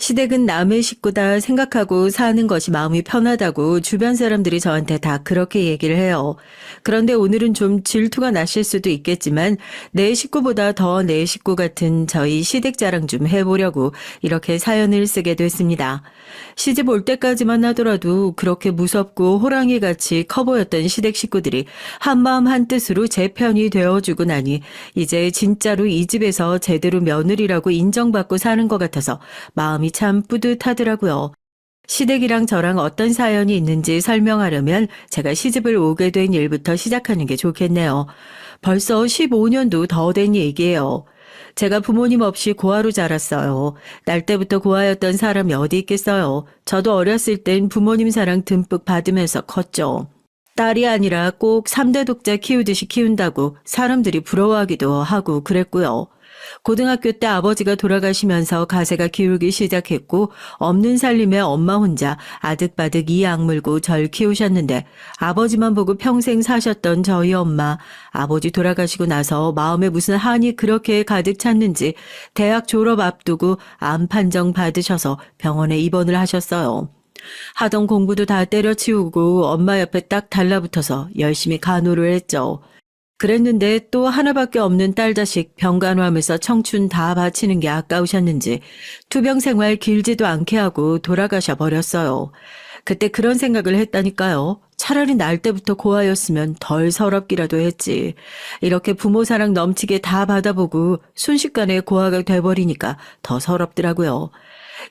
시댁은 남의 식구다 생각하고 사는 것이 마음이 편하다고 주변 사람들이 저한테 다 그렇게 얘기를 해요. 그런데 오늘은 좀 질투가 나실 수도 있겠지만 내 식구보다 더 내 식구 같은 저희 시댁 자랑 좀 해보려고 이렇게 사연을 쓰게 됐습니다. 시집 올 때까지만 하더라도 그렇게 무섭고 호랑이같이 커 보였던 시댁 식구들이 한마음 한뜻으로 제 편이 되어주고 나니 이제 진짜로 이 집에서 제대로 며느리라고 인정받고 사는 것 같아서 마음이 참 뿌듯하더라고요. 시댁이랑 저랑 어떤 사연이 있는지 설명하려면 제가 시집을 오게 된 일부터 시작하는 게 좋겠네요. 벌써 15년도 더 된 얘기예요. 제가 부모님 없이 고아로 자랐어요. 날 때부터 고아였던 사람이 어디 있겠어요. 저도 어렸을 땐 부모님 사랑 듬뿍 받으면서 컸죠. 딸이 아니라 꼭 3대 독자 키우듯이 키운다고 사람들이 부러워하기도 하고 그랬고요. 고등학교 때 아버지가 돌아가시면서 가세가 기울기 시작했고 없는 살림에 엄마 혼자 아득바득 이 악물고 절 키우셨는데 아버지만 보고 평생 사셨던 저희 엄마, 아버지 돌아가시고 나서 마음에 무슨 한이 그렇게 가득 찼는지 대학 졸업 앞두고 암 판정 받으셔서 병원에 입원을 하셨어요. 하던 공부도 다 때려치우고 엄마 옆에 딱 달라붙어서 열심히 간호를 했죠. 그랬는데 또 하나밖에 없는 딸 자식 병간호하면서 청춘 다 바치는 게 아까우셨는지 투병 생활 길지도 않게 하고 돌아가셔 버렸어요. 그때 그런 생각을 했다니까요. 차라리 날 때부터 고아였으면 덜 서럽기라도 했지. 이렇게 부모 사랑 넘치게 다 받아보고 순식간에 고아가 돼버리니까 더 서럽더라고요.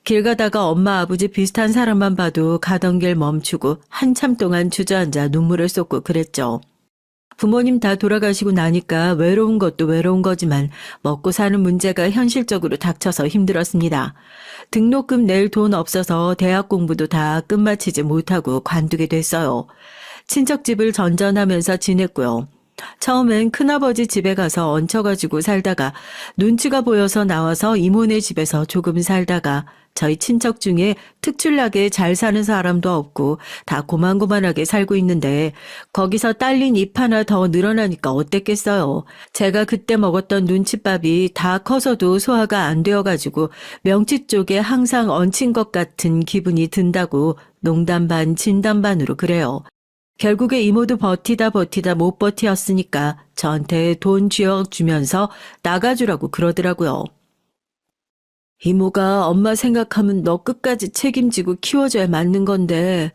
길 가다가 엄마 아버지 비슷한 사람만 봐도 가던 길 멈추고 한참 동안 주저앉아 눈물을 쏟고 그랬죠. 부모님 다 돌아가시고 나니까 외로운 것도 외로운 거지만 먹고 사는 문제가 현실적으로 닥쳐서 힘들었습니다. 등록금 낼 돈 없어서 대학 공부도 다 끝마치지 못하고 관두게 됐어요. 친척 집을 전전하면서 지냈고요. 처음엔 큰아버지 집에 가서 얹혀가지고 살다가 눈치가 보여서 나와서 이모네 집에서 조금 살다가 저희 친척 중에 특출나게 잘 사는 사람도 없고 다 고만고만하게 살고 있는데 거기서 딸린 입 하나 더 늘어나니까 어땠겠어요. 제가 그때 먹었던 눈칫밥이 다 커서도 소화가 안 되어가지고 명치 쪽에 항상 얹힌 것 같은 기분이 든다고 농담 반 진담 반으로 그래요. 결국에 이모도 버티다 못 버티었으니까 저한테 돈 쥐어주면서 나가주라고 그러더라고요. 이모가 엄마 생각하면 너 끝까지 책임지고 키워줘야 맞는 건데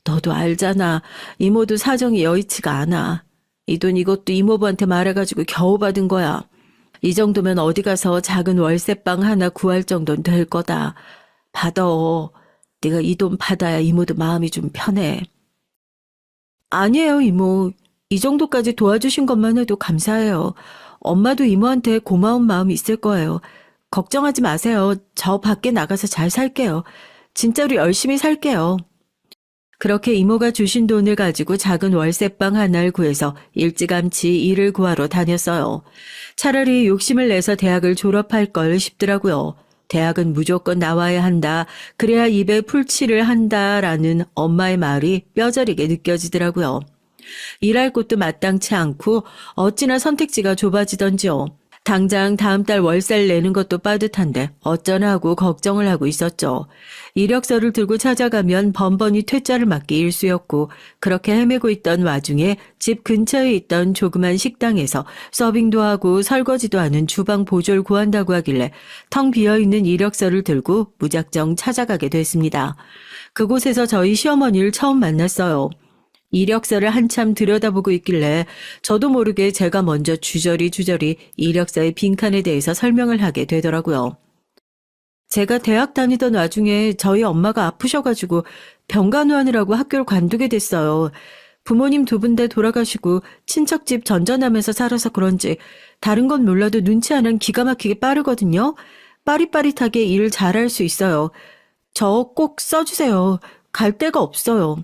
너도 알잖아. 이모도 사정이 여의치가 않아. 이 돈 이것도 이모부한테 말해가지고 겨우 받은 거야. 이 정도면 어디 가서 작은 월세방 하나 구할 정도는 될 거다. 받아. 네가 이 돈 받아야 이모도 마음이 좀 편해. 아니에요, 이모. 이 정도까지 도와주신 것만 해도 감사해요. 엄마도 이모한테 고마운 마음이 있을 거예요. 걱정하지 마세요. 저 밖에 나가서 잘 살게요. 진짜로 열심히 살게요. 그렇게 이모가 주신 돈을 가지고 작은 월세방 하나를 구해서 일찌감치 일을 구하러 다녔어요. 차라리 욕심을 내서 대학을 졸업할 걸 싶더라고요. 대학은 무조건 나와야 한다. 그래야 입에 풀칠을 한다라는 엄마의 말이 뼈저리게 느껴지더라고요. 일할 곳도 마땅치 않고 어찌나 선택지가 좁아지던지요. 당장 다음 달 월세를 내는 것도 빠듯한데 어쩌나 하고 걱정을 하고 있었죠. 이력서를 들고 찾아가면 번번이 퇴짜를 맞기 일쑤였고 그렇게 헤매고 있던 와중에 집 근처에 있던 조그만 식당에서 서빙도 하고 설거지도 하는 주방 보조를 구한다고 하길래 텅 비어있는 이력서를 들고 무작정 찾아가게 됐습니다. 그곳에서 저희 시어머니를 처음 만났어요. 이력서를 한참 들여다보고 있길래 저도 모르게 제가 먼저 주저리 이력서의 빈칸에 대해서 설명을 하게 되더라고요. 제가 대학 다니던 와중에 저희 엄마가 아프셔가지고 병간호하느라고 학교를 관두게 됐어요. 부모님 두 분 다 돌아가시고 친척집 전전하면서 살아서 그런지 다른 건 몰라도 눈치 하나는 기가 막히게 빠르거든요. 빠릿빠릿하게 일을 잘할 수 있어요. 저 꼭 써주세요. 갈 데가 없어요.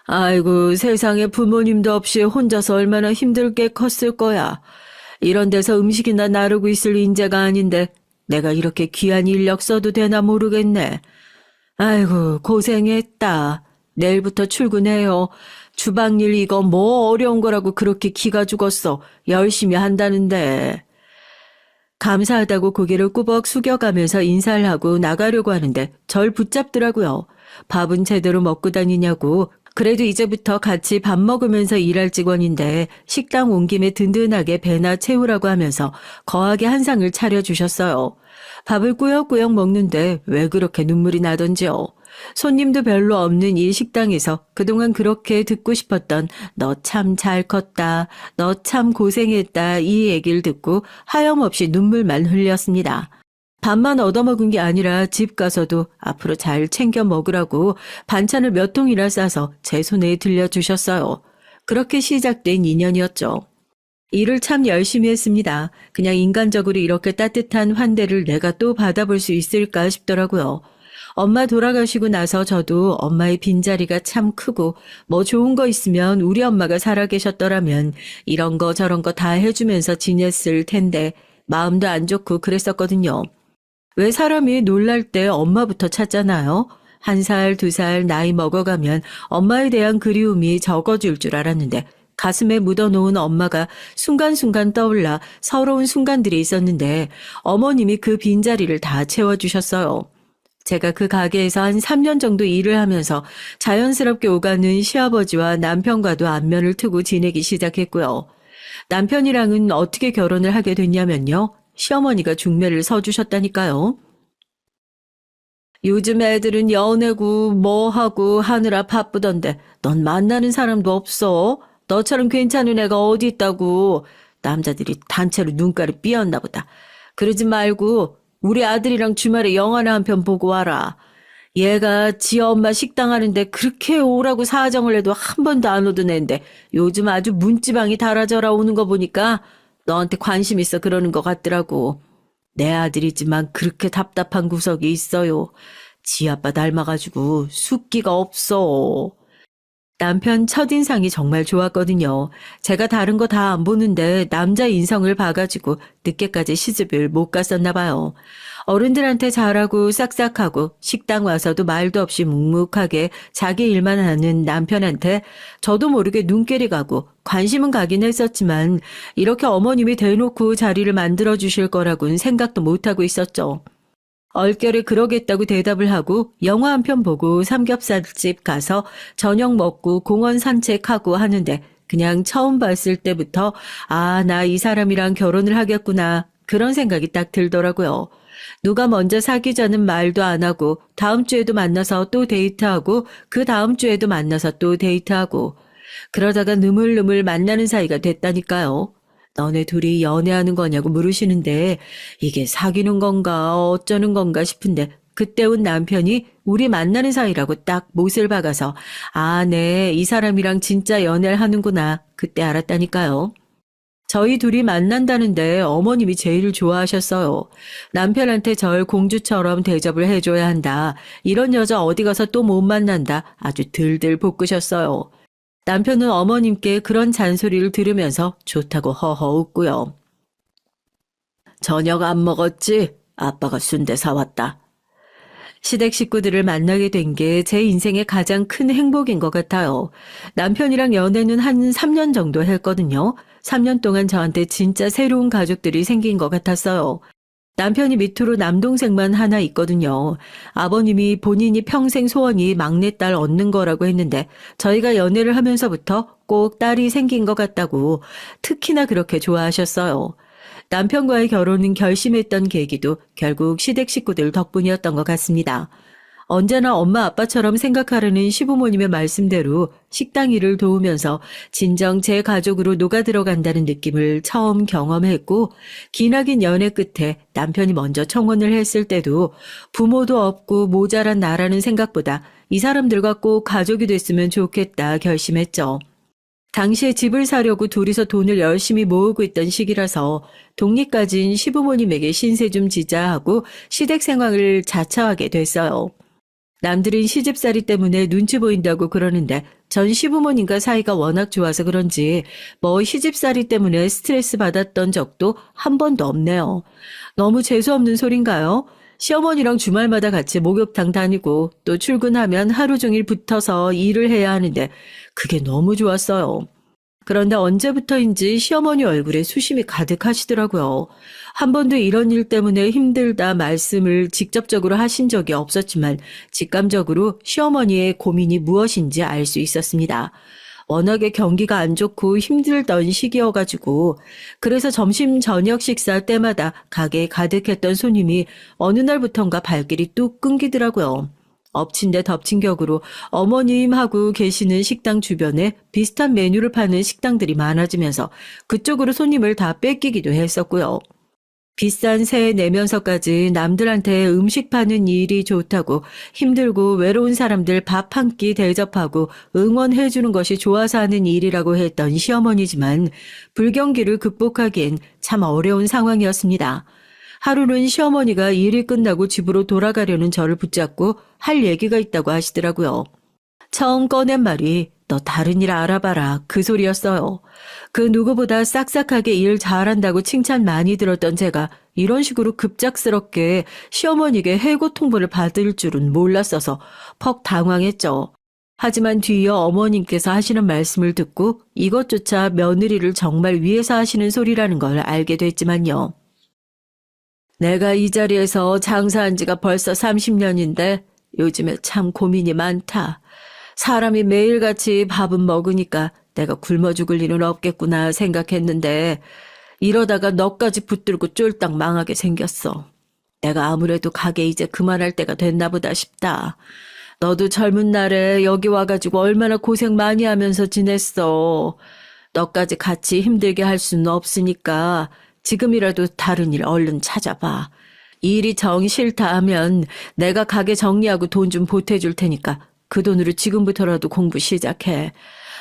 아이고, 세상에 부모님도 없이 혼자서 얼마나 힘들게 컸을 거야. 이런 데서 음식이나 나르고 있을 인재가 아닌데 내가 이렇게 귀한 인력 써도 되나 모르겠네. 아이고, 고생했다. 내일부터 출근해요. 주방일 이거 뭐 어려운 거라고 그렇게 기가 죽었어. 열심히 한다는데. 감사하다고 고개를 꾸벅 숙여가면서 인사를 하고 나가려고 하는데 절 붙잡더라고요. 밥은 제대로 먹고 다니냐고. 그래도 이제부터 같이 밥 먹으면서 일할 직원인데 식당 온 김에 든든하게 배나 채우라고 하면서 거하게 한 상을 차려주셨어요. 밥을 꾸역꾸역 먹는데 왜 그렇게 눈물이 나던지요. 손님도 별로 없는 이 식당에서 그동안 그렇게 듣고 싶었던 너 참 잘 컸다, 너 참 고생했다 이 얘기를 듣고 하염없이 눈물만 흘렸습니다. 밥만 얻어먹은 게 아니라 집 가서도 앞으로 잘 챙겨 먹으라고 반찬을 몇 통이나 싸서 제 손에 들려주셨어요. 그렇게 시작된 인연이었죠. 일을 참 열심히 했습니다. 그냥 인간적으로 이렇게 따뜻한 환대를 내가 또 받아볼 수 있을까 싶더라고요. 엄마 돌아가시고 나서 저도 엄마의 빈자리가 참 크고 뭐 좋은 거 있으면 우리 엄마가 살아계셨더라면 이런 거 저런 거 다 해주면서 지냈을 텐데 마음도 안 좋고 그랬었거든요. 왜 사람이 놀랄 때 엄마부터 찾잖아요. 1살, 2살 나이 먹어가면 엄마에 대한 그리움이 적어질 줄 알았는데 가슴에 묻어놓은 엄마가 순간순간 떠올라 서러운 순간들이 있었는데 어머님이 그 빈자리를 다 채워주셨어요. 제가 그 가게에서 한 3년 정도 일을 하면서 자연스럽게 오가는 시아버지와 남편과도 안면을 트고 지내기 시작했고요. 남편이랑은 어떻게 결혼을 하게 됐냐면요. 시어머니가 중매를 서주셨다니까요. 요즘 애들은 연애고 뭐하고 하느라 바쁘던데 넌 만나는 사람도 없어? 너처럼 괜찮은 애가 어디 있다고. 남자들이 단체로 눈깔이 삐었나 보다. 그러지 말고 우리 아들이랑 주말에 영화나 한 편 보고 와라. 얘가 지 엄마 식당 하는데 그렇게 오라고 사정을 해도 한 번도 안 오던 애인데 요즘 아주 문지방이 달아져라 오는 거 보니까 너한테 관심 있어 그러는 것 같더라고. 내 아들이지만 그렇게 답답한 구석이 있어요. 지 아빠 닮아가지고 숫기가 없어. 남편 첫인상이 정말 좋았거든요. 제가 다른 거 다 안 보는데 남자 인성을 봐가지고 늦게까지 시집을 못 갔었나 봐요. 어른들한테 잘하고 싹싹하고 식당 와서도 말도 없이 묵묵하게 자기 일만 하는 남편한테 저도 모르게 눈길이 가고 관심은 가긴 했었지만 이렇게 어머님이 대놓고 자리를 만들어주실 거라고는 생각도 못하고 있었죠. 얼결에 그러겠다고 대답을 하고 영화 한 편 보고 삼겹살집 가서 저녁 먹고 공원 산책하고 하는데 그냥 처음 봤을 때부터 아, 나 이 사람이랑 결혼을 하겠구나 그런 생각이 딱 들더라고요. 누가 먼저 사귀자는 말도 안 하고 다음 주에도 만나서 또 데이트하고 그 다음 주에도 만나서 또 데이트하고 그러다가 느물느물 만나는 사이가 됐다니까요. 너네 둘이 연애하는 거냐고 물으시는데 이게 사귀는 건가 어쩌는 건가 싶은데 그때 온 남편이 우리 만나는 사이라고 딱 못을 박아서 아, 네, 이 사람이랑 진짜 연애를 하는구나 그때 알았다니까요. 저희 둘이 만난다는데 어머님이 제일 좋아하셨어요. 남편한테 절 공주처럼 대접을 해줘야 한다. 이런 여자 어디 가서 또 못 만난다. 아주 들들 볶으셨어요. 남편은 어머님께 그런 잔소리를 들으면서 좋다고 허허 웃고요. 저녁 안 먹었지? 아빠가 순대 사왔다. 시댁 식구들을 만나게 된 게 제 인생의 가장 큰 행복인 것 같아요. 남편이랑 연애는 한 3년 정도 했거든요. 3년 동안 저한테 진짜 새로운 가족들이 생긴 것 같았어요. 남편이 밑으로 남동생만 하나 있거든요. 아버님이 본인이 평생 소원이 막내딸 얻는 거라고 했는데 저희가 연애를 하면서부터 꼭 딸이 생긴 것 같다고 특히나 그렇게 좋아하셨어요. 남편과의 결혼은 결심했던 계기도 결국 시댁 식구들 덕분이었던 것 같습니다. 언제나 엄마 아빠처럼 생각하려는 시부모님의 말씀대로 식당 일을 도우면서 진정 제 가족으로 녹아들어간다는 느낌을 처음 경험했고 기나긴 연애 끝에 남편이 먼저 청혼을 했을 때도 부모도 없고 모자란 나라는 생각보다 이 사람들과 꼭 가족이 됐으면 좋겠다 결심했죠. 당시에 집을 사려고 둘이서 돈을 열심히 모으고 있던 시기라서 독립가진 시부모님에게 신세 좀 지자 하고 시댁 생활을 자처하게 됐어요. 남들은 시집살이 때문에 눈치 보인다고 그러는데 전 시부모님과 사이가 워낙 좋아서 그런지 뭐 시집살이 때문에 스트레스 받았던 적도 한 번도 없네요. 너무 재수없는 소린가요? 시어머니랑 주말마다 같이 목욕탕 다니고 또 출근하면 하루 종일 붙어서 일을 해야 하는데 그게 너무 좋았어요. 그런데 언제부터인지 시어머니 얼굴에 수심이 가득하시더라고요. 한 번도 이런 일 때문에 힘들다 말씀을 직접적으로 하신 적이 없었지만 직감적으로 시어머니의 고민이 무엇인지 알 수 있었습니다. 워낙에 경기가 안 좋고 힘들던 시기여가지고 그래서 점심 저녁 식사 때마다 가게에 가득했던 손님이 어느 날부턴가 발길이 뚝 끊기더라고요. 엎친 데 덮친 격으로 어머님 하고 계시는 식당 주변에 비슷한 메뉴를 파는 식당들이 많아지면서 그쪽으로 손님을 다 뺏기기도 했었고요. 비싼 세 내면서까지 남들한테 음식 파는 일이 좋다고 힘들고 외로운 사람들 밥 한 끼 대접하고 응원해 주는 것이 좋아서 하는 일이라고 했던 시어머니지만 불경기를 극복하기엔 참 어려운 상황이었습니다. 하루는 시어머니가 일이 끝나고 집으로 돌아가려는 저를 붙잡고 할 얘기가 있다고 하시더라고요. 처음 꺼낸 말이 너 다른 일 알아봐라 그 소리였어요. 그 누구보다 싹싹하게 일 잘한다고 칭찬 많이 들었던 제가 이런 식으로 급작스럽게 시어머니에게 해고 통보를 받을 줄은 몰랐어서 퍽 당황했죠. 하지만 뒤이어 어머님께서 하시는 말씀을 듣고 이것조차 며느리를 정말 위해서 하시는 소리라는 걸 알게 됐지만요. 내가 이 자리에서 장사한 지가 벌써 30년인데 요즘에 참 고민이 많다. 사람이 매일같이 밥은 먹으니까 내가 굶어 죽을 일은 없겠구나 생각했는데 이러다가 너까지 붙들고 쫄딱 망하게 생겼어. 내가 아무래도 가게 이제 그만할 때가 됐나 보다 싶다. 너도 젊은 날에 여기 와가지고 얼마나 고생 많이 하면서 지냈어. 너까지 같이 힘들게 할 수는 없으니까 지금이라도 다른 일 얼른 찾아봐. 일이 정 싫다 하면 내가 가게 정리하고 돈 좀 보태줄 테니까 그 돈으로 지금부터라도 공부 시작해.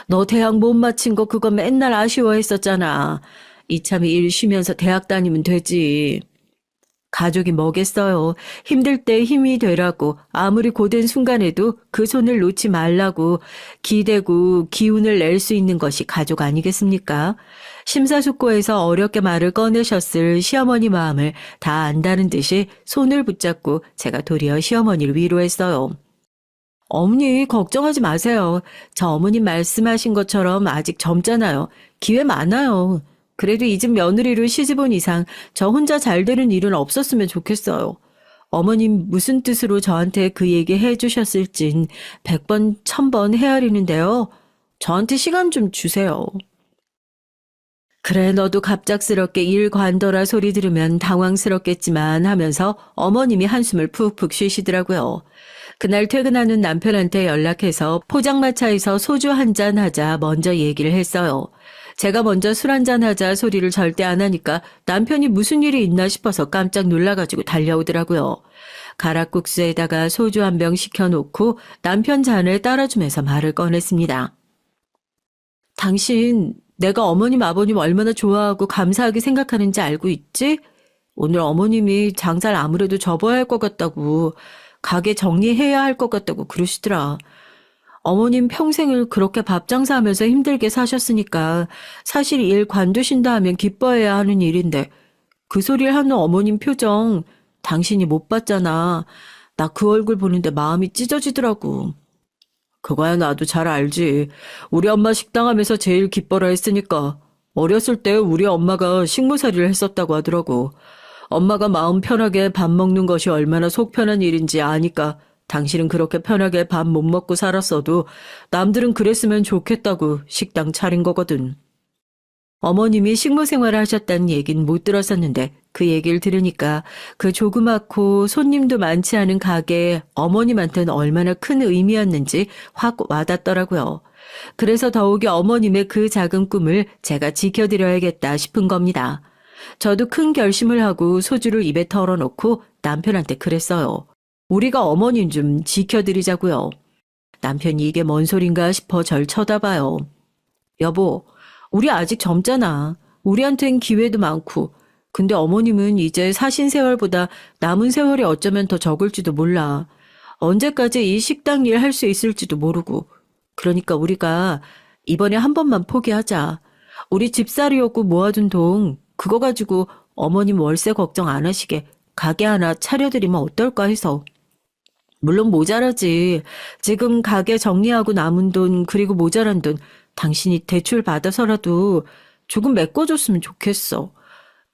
너 대학 못 마친 거 그거 맨날 아쉬워했었잖아. 이참에 일 쉬면서 대학 다니면 되지. 가족이 뭐겠어요. 힘들 때 힘이 되라고 아무리 고된 순간에도 그 손을 놓지 말라고 기대고 기운을 낼 수 있는 것이 가족 아니겠습니까? 심사숙고해서 어렵게 말을 꺼내셨을 시어머니 마음을 다 안다는 듯이 손을 붙잡고 제가 도리어 시어머니를 위로했어요. 어머니 걱정하지 마세요. 저 어머님 말씀하신 것처럼 아직 젊잖아요. 기회 많아요. 그래도 이 집 며느리로 시집 온 이상 저 혼자 잘 되는 일은 없었으면 좋겠어요. 어머님 무슨 뜻으로 저한테 그 얘기 해주셨을진 100번, 1000번 헤아리는데요. 저한테 시간 좀 주세요. 그래, 너도 갑작스럽게 일 관둬라 소리 들으면 당황스럽겠지만 하면서 어머님이 한숨을 푹푹 쉬시더라고요. 그날 퇴근하는 남편한테 연락해서 포장마차에서 소주 한잔 하자 먼저 얘기를 했어요. 제가 먼저 술 한잔 하자 소리를 절대 안 하니까 남편이 무슨 일이 있나 싶어서 깜짝 놀라가지고 달려오더라고요. 가락국수에다가 소주 한 병 시켜놓고 남편 잔을 따라주면서 말을 꺼냈습니다. 당신 내가 어머님 아버님 얼마나 좋아하고 감사하게 생각하는지 알고 있지? 오늘 어머님이 장사를 아무래도 접어야 할 것 같다고 가게 정리해야 할 것 같다고 그러시더라. 어머님 평생을 그렇게 밥 장사하면서 힘들게 사셨으니까 사실 일 관두신다 하면 기뻐해야 하는 일인데 그 소리를 하는 어머님 표정 당신이 못 봤잖아. 나 그 얼굴 보는데 마음이 찢어지더라고. 그거야 나도 잘 알지. 우리 엄마 식당 하면서 제일 기뻐라 했으니까. 어렸을 때 우리 엄마가 식모살이를 했었다고 하더라고. 엄마가 마음 편하게 밥 먹는 것이 얼마나 속 편한 일인지 아니까 당신은 그렇게 편하게 밥 못 먹고 살았어도 남들은 그랬으면 좋겠다고 식당 차린 거거든. 어머님이 식모 생활을 하셨다는 얘기는 못 들었었는데 그 얘기를 들으니까 그 조그맣고 손님도 많지 않은 가게에 어머님한테는 얼마나 큰 의미였는지 확 와닿더라고요. 그래서 더욱이 어머님의 그 작은 꿈을 제가 지켜드려야겠다 싶은 겁니다. 저도 큰 결심을 하고 소주를 입에 털어놓고 남편한테 그랬어요. 우리가 어머님 좀 지켜드리자고요. 남편이 이게 뭔 소린가 싶어 절 쳐다봐요. 여보, 우리 아직 젊잖아. 우리한텐 기회도 많고. 근데 어머님은 이제 사신 세월보다 남은 세월이 어쩌면 더 적을지도 몰라. 언제까지 이 식당 일 할 수 있을지도 모르고. 그러니까 우리가 이번에 한 번만 포기하자. 우리 집살이였고 모아둔 돈 그거 가지고 어머님 월세 걱정 안 하시게 가게 하나 차려드리면 어떨까 해서. 물론 모자라지. 지금 가게 정리하고 남은 돈 그리고 모자란 돈 당신이 대출 받아서라도 조금 메꿔줬으면 좋겠어.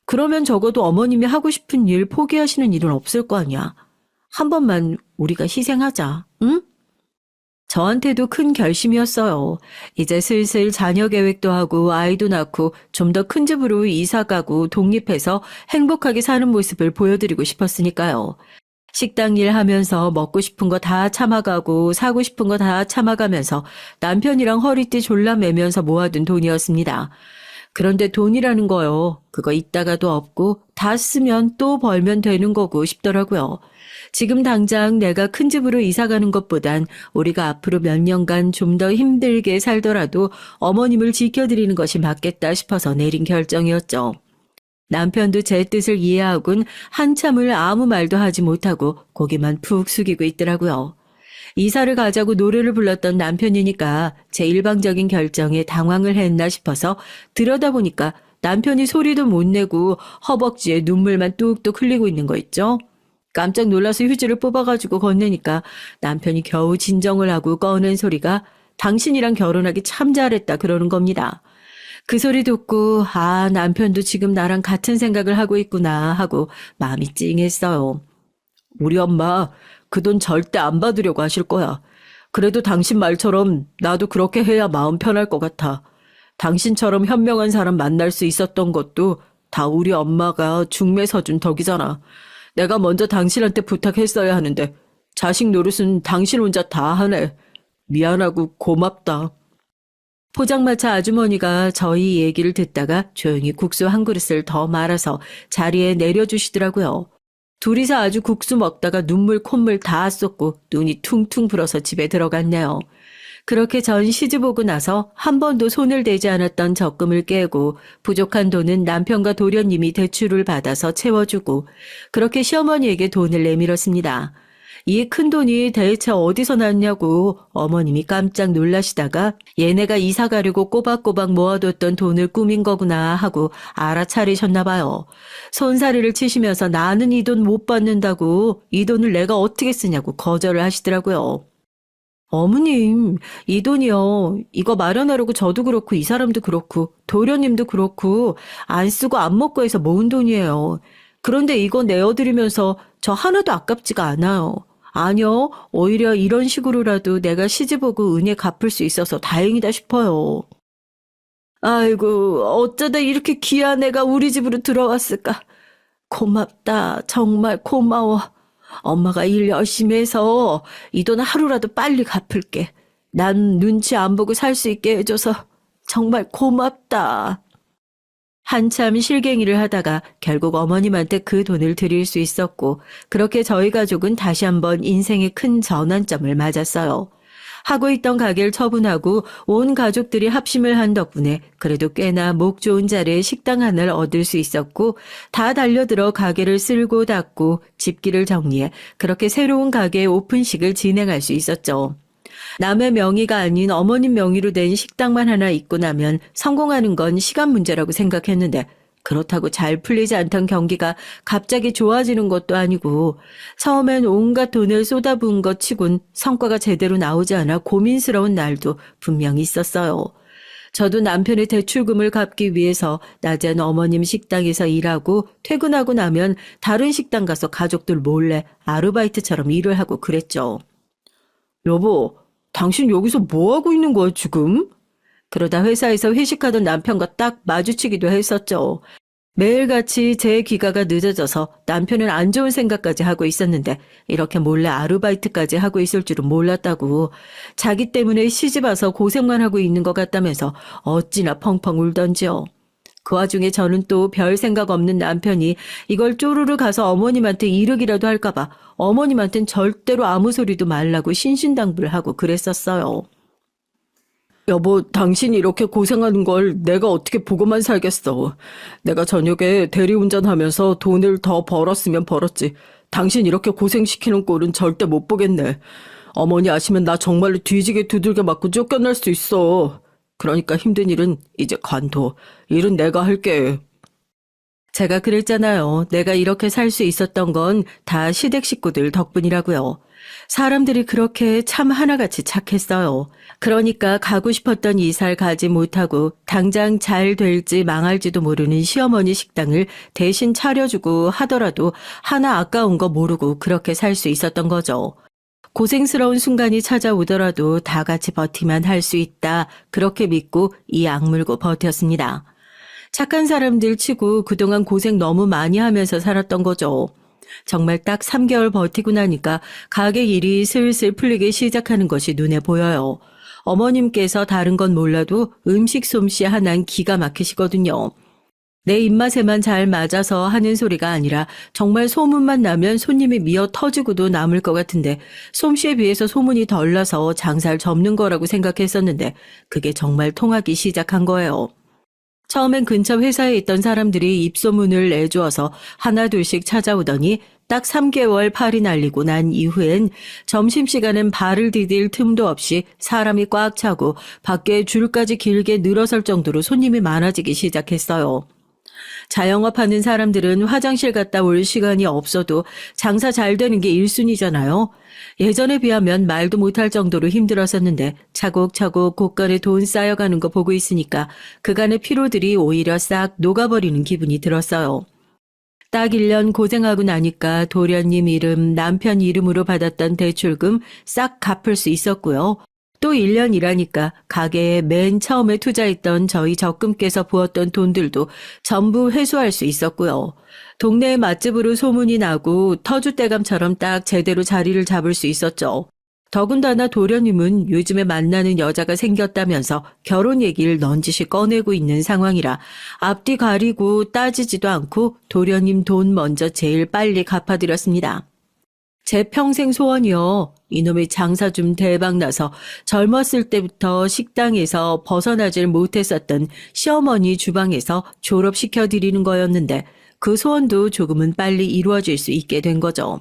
그러면 적어도 어머님이 하고 싶은 일 포기하시는 일은 없을 거 아니야. 한 번만 우리가 희생하자, 응? 저한테도 큰 결심이었어요. 이제 슬슬 자녀 계획도 하고 아이도 낳고 좀 더 큰 집으로 이사 가고 독립해서 행복하게 사는 모습을 보여드리고 싶었으니까요. 식당 일 하면서 먹고 싶은 거 다 참아가고 사고 싶은 거 다 참아가면서 남편이랑 허리띠 졸라매면서 모아둔 돈이었습니다. 그런데 돈이라는 거요. 그거 있다가도 없고 다 쓰면 또 벌면 되는 거고 싶더라고요. 지금 당장 내가 큰 집으로 이사 가는 것보단 우리가 앞으로 몇 년간 좀 더 힘들게 살더라도 어머님을 지켜드리는 것이 맞겠다 싶어서 내린 결정이었죠. 남편도 제 뜻을 이해하곤 한참을 아무 말도 하지 못하고 고개만 푹 숙이고 있더라고요. 이사를 가자고 노래를 불렀던 남편이니까 제 일방적인 결정에 당황을 했나 싶어서 들여다보니까 남편이 소리도 못 내고 허벅지에 눈물만 뚝뚝 흘리고 있는 거 있죠? 깜짝 놀라서 휴지를 뽑아가지고 건네니까 남편이 겨우 진정을 하고 꺼낸 소리가 당신이랑 결혼하기 참 잘했다 그러는 겁니다. 그 소리 듣고 아 남편도 지금 나랑 같은 생각을 하고 있구나 하고 마음이 찡했어요. 우리 엄마 그 돈 절대 안 받으려고 하실 거야. 그래도 당신 말처럼 나도 그렇게 해야 마음 편할 것 같아. 당신처럼 현명한 사람 만날 수 있었던 것도 다 우리 엄마가 중매서준 덕이잖아. 내가 먼저 당신한테 부탁했어야 하는데 자식 노릇은 당신 혼자 다 하네. 미안하고 고맙다. 포장마차 아주머니가 저희 얘기를 듣다가 조용히 국수 한 그릇을 더 말아서 자리에 내려주시더라고요. 둘이서 아주 국수 먹다가 눈물 콧물 다 쏟고 눈이 퉁퉁 불어서 집에 들어갔네요. 그렇게 전 시집 오고 나서 한 번도 손을 대지 않았던 적금을 깨고 부족한 돈은 남편과 도련님이 대출을 받아서 채워주고 그렇게 시어머니에게 돈을 내밀었습니다. 이 큰 돈이 대체 어디서 났냐고 어머님이 깜짝 놀라시다가 얘네가 이사 가려고 꼬박꼬박 모아뒀던 돈을 꾸민 거구나 하고 알아차리셨나 봐요. 손사래를 치시면서 나는 이 돈 못 받는다고 이 돈을 내가 어떻게 쓰냐고 거절을 하시더라고요. 어머님, 이 돈이요. 이거 마련하려고 저도 그렇고 이 사람도 그렇고 도련님도 그렇고 안 쓰고 안 먹고 해서 모은 돈이에요. 그런데 이거 내어드리면서 저 하나도 아깝지가 않아요. 아니요, 오히려 이런 식으로라도 내가 시집 오고 은혜 갚을 수 있어서 다행이다 싶어요. 아이고, 어쩌다 이렇게 귀한 애가 우리 집으로 들어왔을까. 고맙다, 정말 고마워. 엄마가 일 열심히 해서 이 돈 하루라도 빨리 갚을게. 난 눈치 안 보고 살 수 있게 해줘서 정말 고맙다. 한참 실갱이를 하다가 결국 어머님한테 그 돈을 드릴 수 있었고 그렇게 저희 가족은 다시 한번 인생의 큰 전환점을 맞았어요. 하고 있던 가게를 처분하고 온 가족들이 합심을 한 덕분에 그래도 꽤나 목 좋은 자리에 식당 하나를 얻을 수 있었고 다 달려들어 가게를 쓸고 닫고 집기를 정리해 그렇게 새로운 가게의 오픈식을 진행할 수 있었죠. 남의 명의가 아닌 어머님 명의로 된 식당만 하나 있고 나면 성공하는 건 시간 문제라고 생각했는데 그렇다고 잘 풀리지 않던 경기가 갑자기 좋아지는 것도 아니고 처음엔 온갖 돈을 쏟아부은 것 치곤 성과가 제대로 나오지 않아 고민스러운 날도 분명히 있었어요. 저도 남편의 대출금을 갚기 위해서 낮엔 어머님 식당에서 일하고 퇴근하고 나면 다른 식당 가서 가족들 몰래 아르바이트처럼 일을 하고 그랬죠. 여보, 당신 여기서 뭐 하고 있는 거야, 지금? 그러다 회사에서 회식하던 남편과 딱 마주치기도 했었죠. 매일같이 제 귀가가 늦어져서 남편은 안 좋은 생각까지 하고 있었는데 이렇게 몰래 아르바이트까지 하고 있을 줄은 몰랐다고 자기 때문에 시집 와서 고생만 하고 있는 것 같다면서 어찌나 펑펑 울던지요. 그 와중에 저는 또 별 생각 없는 남편이 이걸 쪼르르 가서 어머님한테 이르기라도 할까봐 어머님한텐 절대로 아무 소리도 말라고 신신당부를 하고 그랬었어요. 여보, 당신이 이렇게 고생하는 걸 내가 어떻게 보고만 살겠어. 내가 저녁에 대리운전하면서 돈을 더 벌었으면 벌었지. 당신 이렇게 고생시키는 꼴은 절대 못 보겠네. 어머니 아시면 나 정말로 뒤지게 두들겨 맞고 쫓겨날 수 있어. 그러니까 힘든 일은 이제 관둬. 일은 내가 할게. 제가 그랬잖아요. 내가 이렇게 살 수 있었던 건 다 시댁 식구들 덕분이라고요. 사람들이 그렇게 참 하나같이 착했어요. 그러니까 가고 싶었던 이사를 가지 못하고 당장 잘 될지 망할지도 모르는 시어머니 식당을 대신 차려주고 하더라도 하나 아까운 거 모르고 그렇게 살 수 있었던 거죠. 고생스러운 순간이 찾아오더라도 다 같이 버티면 할 수 있다. 그렇게 믿고 이 악물고 버텼습니다. 착한 사람들 치고 그동안 고생 너무 많이 하면서 살았던 거죠. 정말 딱 3개월 버티고 나니까 가게 일이 슬슬 풀리기 시작하는 것이 눈에 보여요. 어머님께서 다른 건 몰라도 음식 솜씨 하나는 기가 막히시거든요. 내 입맛에만 잘 맞아서 하는 소리가 아니라 정말 소문만 나면 손님이 미어 터지고도 남을 것 같은데 솜씨에 비해서 소문이 덜 나서 장사를 접는 거라고 생각했었는데 그게 정말 통하기 시작한 거예요. 처음엔 근처 회사에 있던 사람들이 입소문을 내주어서 하나둘씩 찾아오더니 딱 3개월 팔이 날리고 난 이후엔 점심시간엔 발을 디딜 틈도 없이 사람이 꽉 차고 밖에 줄까지 길게 늘어설 정도로 손님이 많아지기 시작했어요. 자영업하는 사람들은 화장실 갔다 올 시간이 없어도 장사 잘 되는 게 1순위잖아요. 예전에 비하면 말도 못할 정도로 힘들었었는데 차곡차곡 곳간에 돈 쌓여가는 거 보고 있으니까 그간의 피로들이 오히려 싹 녹아버리는 기분이 들었어요. 딱 1년 고생하고 나니까 도련님 이름, 남편 이름으로 받았던 대출금 싹 갚을 수 있었고요. 또 1년 일하니까 가게에 맨 처음에 투자했던 저희 적금께서 부었던 돈들도 전부 회수할 수 있었고요. 동네 맛집으로 소문이 나고 터줏대감처럼 딱 제대로 자리를 잡을 수 있었죠. 더군다나 도련님은 요즘에 만나는 여자가 생겼다면서 결혼 얘기를 넌지시 꺼내고 있는 상황이라 앞뒤 가리고 따지지도 않고 도련님 돈 먼저 제일 빨리 갚아드렸습니다. 제 평생 소원이요. 이놈의 장사 좀 대박나서 젊었을 때부터 식당에서 벗어나질 못했었던 시어머니 주방에서 졸업시켜드리는 거였는데 그 소원도 조금은 빨리 이루어질 수 있게 된 거죠.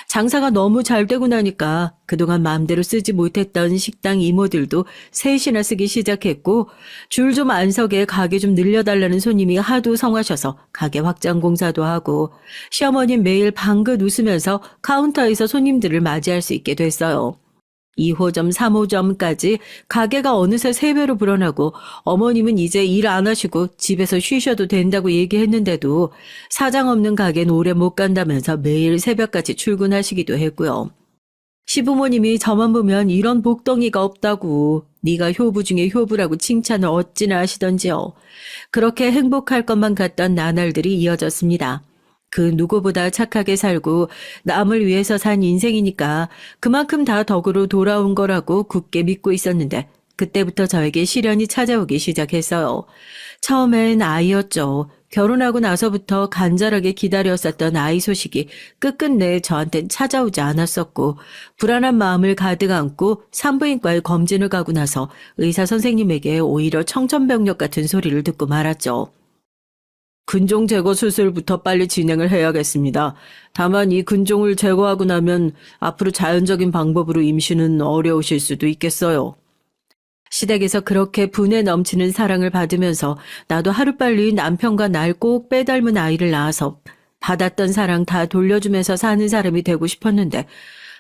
장사가 너무 잘 되고 나니까 그동안 마음대로 쓰지 못했던 식당 이모들도 셋이나 쓰기 시작했고 줄 좀 안 서게 가게 좀 늘려달라는 손님이 하도 성하셔서 가게 확장 공사도 하고 시어머님 매일 방긋 웃으면서 카운터에서 손님들을 맞이할 수 있게 됐어요. 2호점, 3호점까지 가게가 어느새 3배로 불어나고 어머님은 이제 일 안 하시고 집에서 쉬셔도 된다고 얘기했는데도 사장 없는 가게는 오래 못 간다면서 매일 새벽까지 출근하시기도 했고요. 시부모님이 저만 보면 이런 복덩이가 없다고 네가 효부 중에 효부라고 칭찬을 어찌나 하시던지요. 그렇게 행복할 것만 같던 나날들이 이어졌습니다. 그 누구보다 착하게 살고 남을 위해서 산 인생이니까 그만큼 다 덕으로 돌아온 거라고 굳게 믿고 있었는데 그때부터 저에게 시련이 찾아오기 시작했어요. 처음엔 아이였죠. 결혼하고 나서부터 간절하게 기다렸었던 아이 소식이 끝끝내 저한텐 찾아오지 않았었고 불안한 마음을 가득 안고 산부인과에 검진을 가고 나서 의사 선생님에게 오히려 청천벽력 같은 소리를 듣고 말았죠. 근종 제거 수술부터 빨리 진행을 해야겠습니다. 다만 이 근종을 제거하고 나면 앞으로 자연적인 방법으로 임신은 어려우실 수도 있겠어요. 시댁에서 그렇게 분에 넘치는 사랑을 받으면서 나도 하루빨리 남편과 날 꼭 빼닮은 아이를 낳아서 받았던 사랑 다 돌려주면서 사는 사람이 되고 싶었는데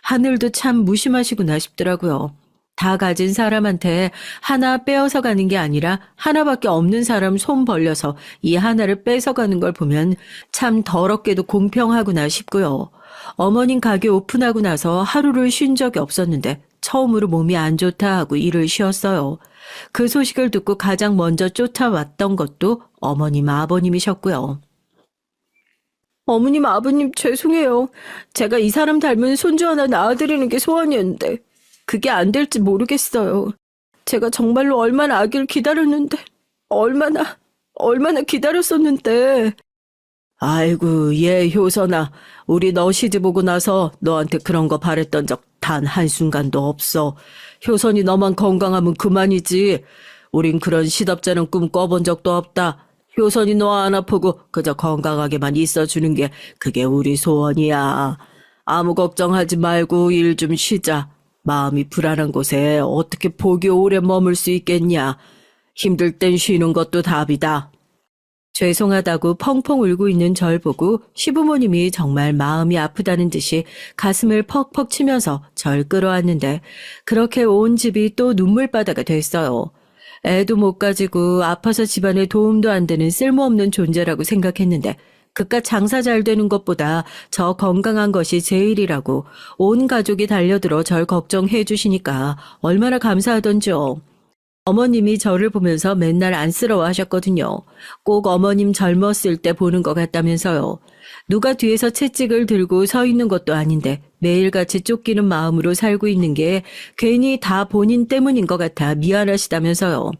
하늘도 참 무심하시구나 싶더라고요. 다 가진 사람한테 하나 빼앗아 가는 게 아니라 하나밖에 없는 사람 손 벌려서 이 하나를 뺏어가는 걸 보면 참 더럽게도 공평하구나 싶고요. 어머님 가게 오픈하고 나서 하루를 쉰 적이 없었는데 처음으로 몸이 안 좋다 하고 일을 쉬었어요. 그 소식을 듣고 가장 먼저 쫓아왔던 것도 어머님 아버님이셨고요. 어머님 아버님 죄송해요. 제가 이 사람 닮은 손주 하나 낳아드리는 게 소원이었는데 그게 안 될지 모르겠어요. 제가 정말로 얼마나 아기를 기다렸는데, 얼마나 기다렸었는데. 아이고, 얘 효선아. 우리 너 시집 오고 나서 너한테 그런 거 바랬던 적 단 한순간도 없어. 효선이 너만 건강하면 그만이지. 우린 그런 시덥잖은 꿈 꿔본 적도 없다. 효선이 너 안 아프고 그저 건강하게만 있어주는 게 그게 우리 소원이야. 아무 걱정하지 말고 일 좀 쉬자. 마음이 불안한 곳에 어떻게 복이 오래 머물 수 있겠냐. 힘들 땐 쉬는 것도 답이다. 죄송하다고 펑펑 울고 있는 절 보고 시부모님이 정말 마음이 아프다는 듯이 가슴을 퍽퍽 치면서 절 끌어왔는데 그렇게 온 집이 또 눈물바다가 됐어요. 애도 못 가지고 아파서 집안에 도움도 안 되는 쓸모없는 존재라고 생각했는데 그깟 장사 잘 되는 것보다 저 건강한 것이 제일이라고 온 가족이 달려들어 절 걱정해 주시니까 얼마나 감사하던지요. 어머님이 저를 보면서 맨날 안쓰러워 하셨거든요. 꼭 어머님 젊었을 때 보는 것 같다면서요. 누가 뒤에서 채찍을 들고 서 있는 것도 아닌데 매일같이 쫓기는 마음으로 살고 있는 게 괜히 다 본인 때문인 것 같아 미안하시다면서요.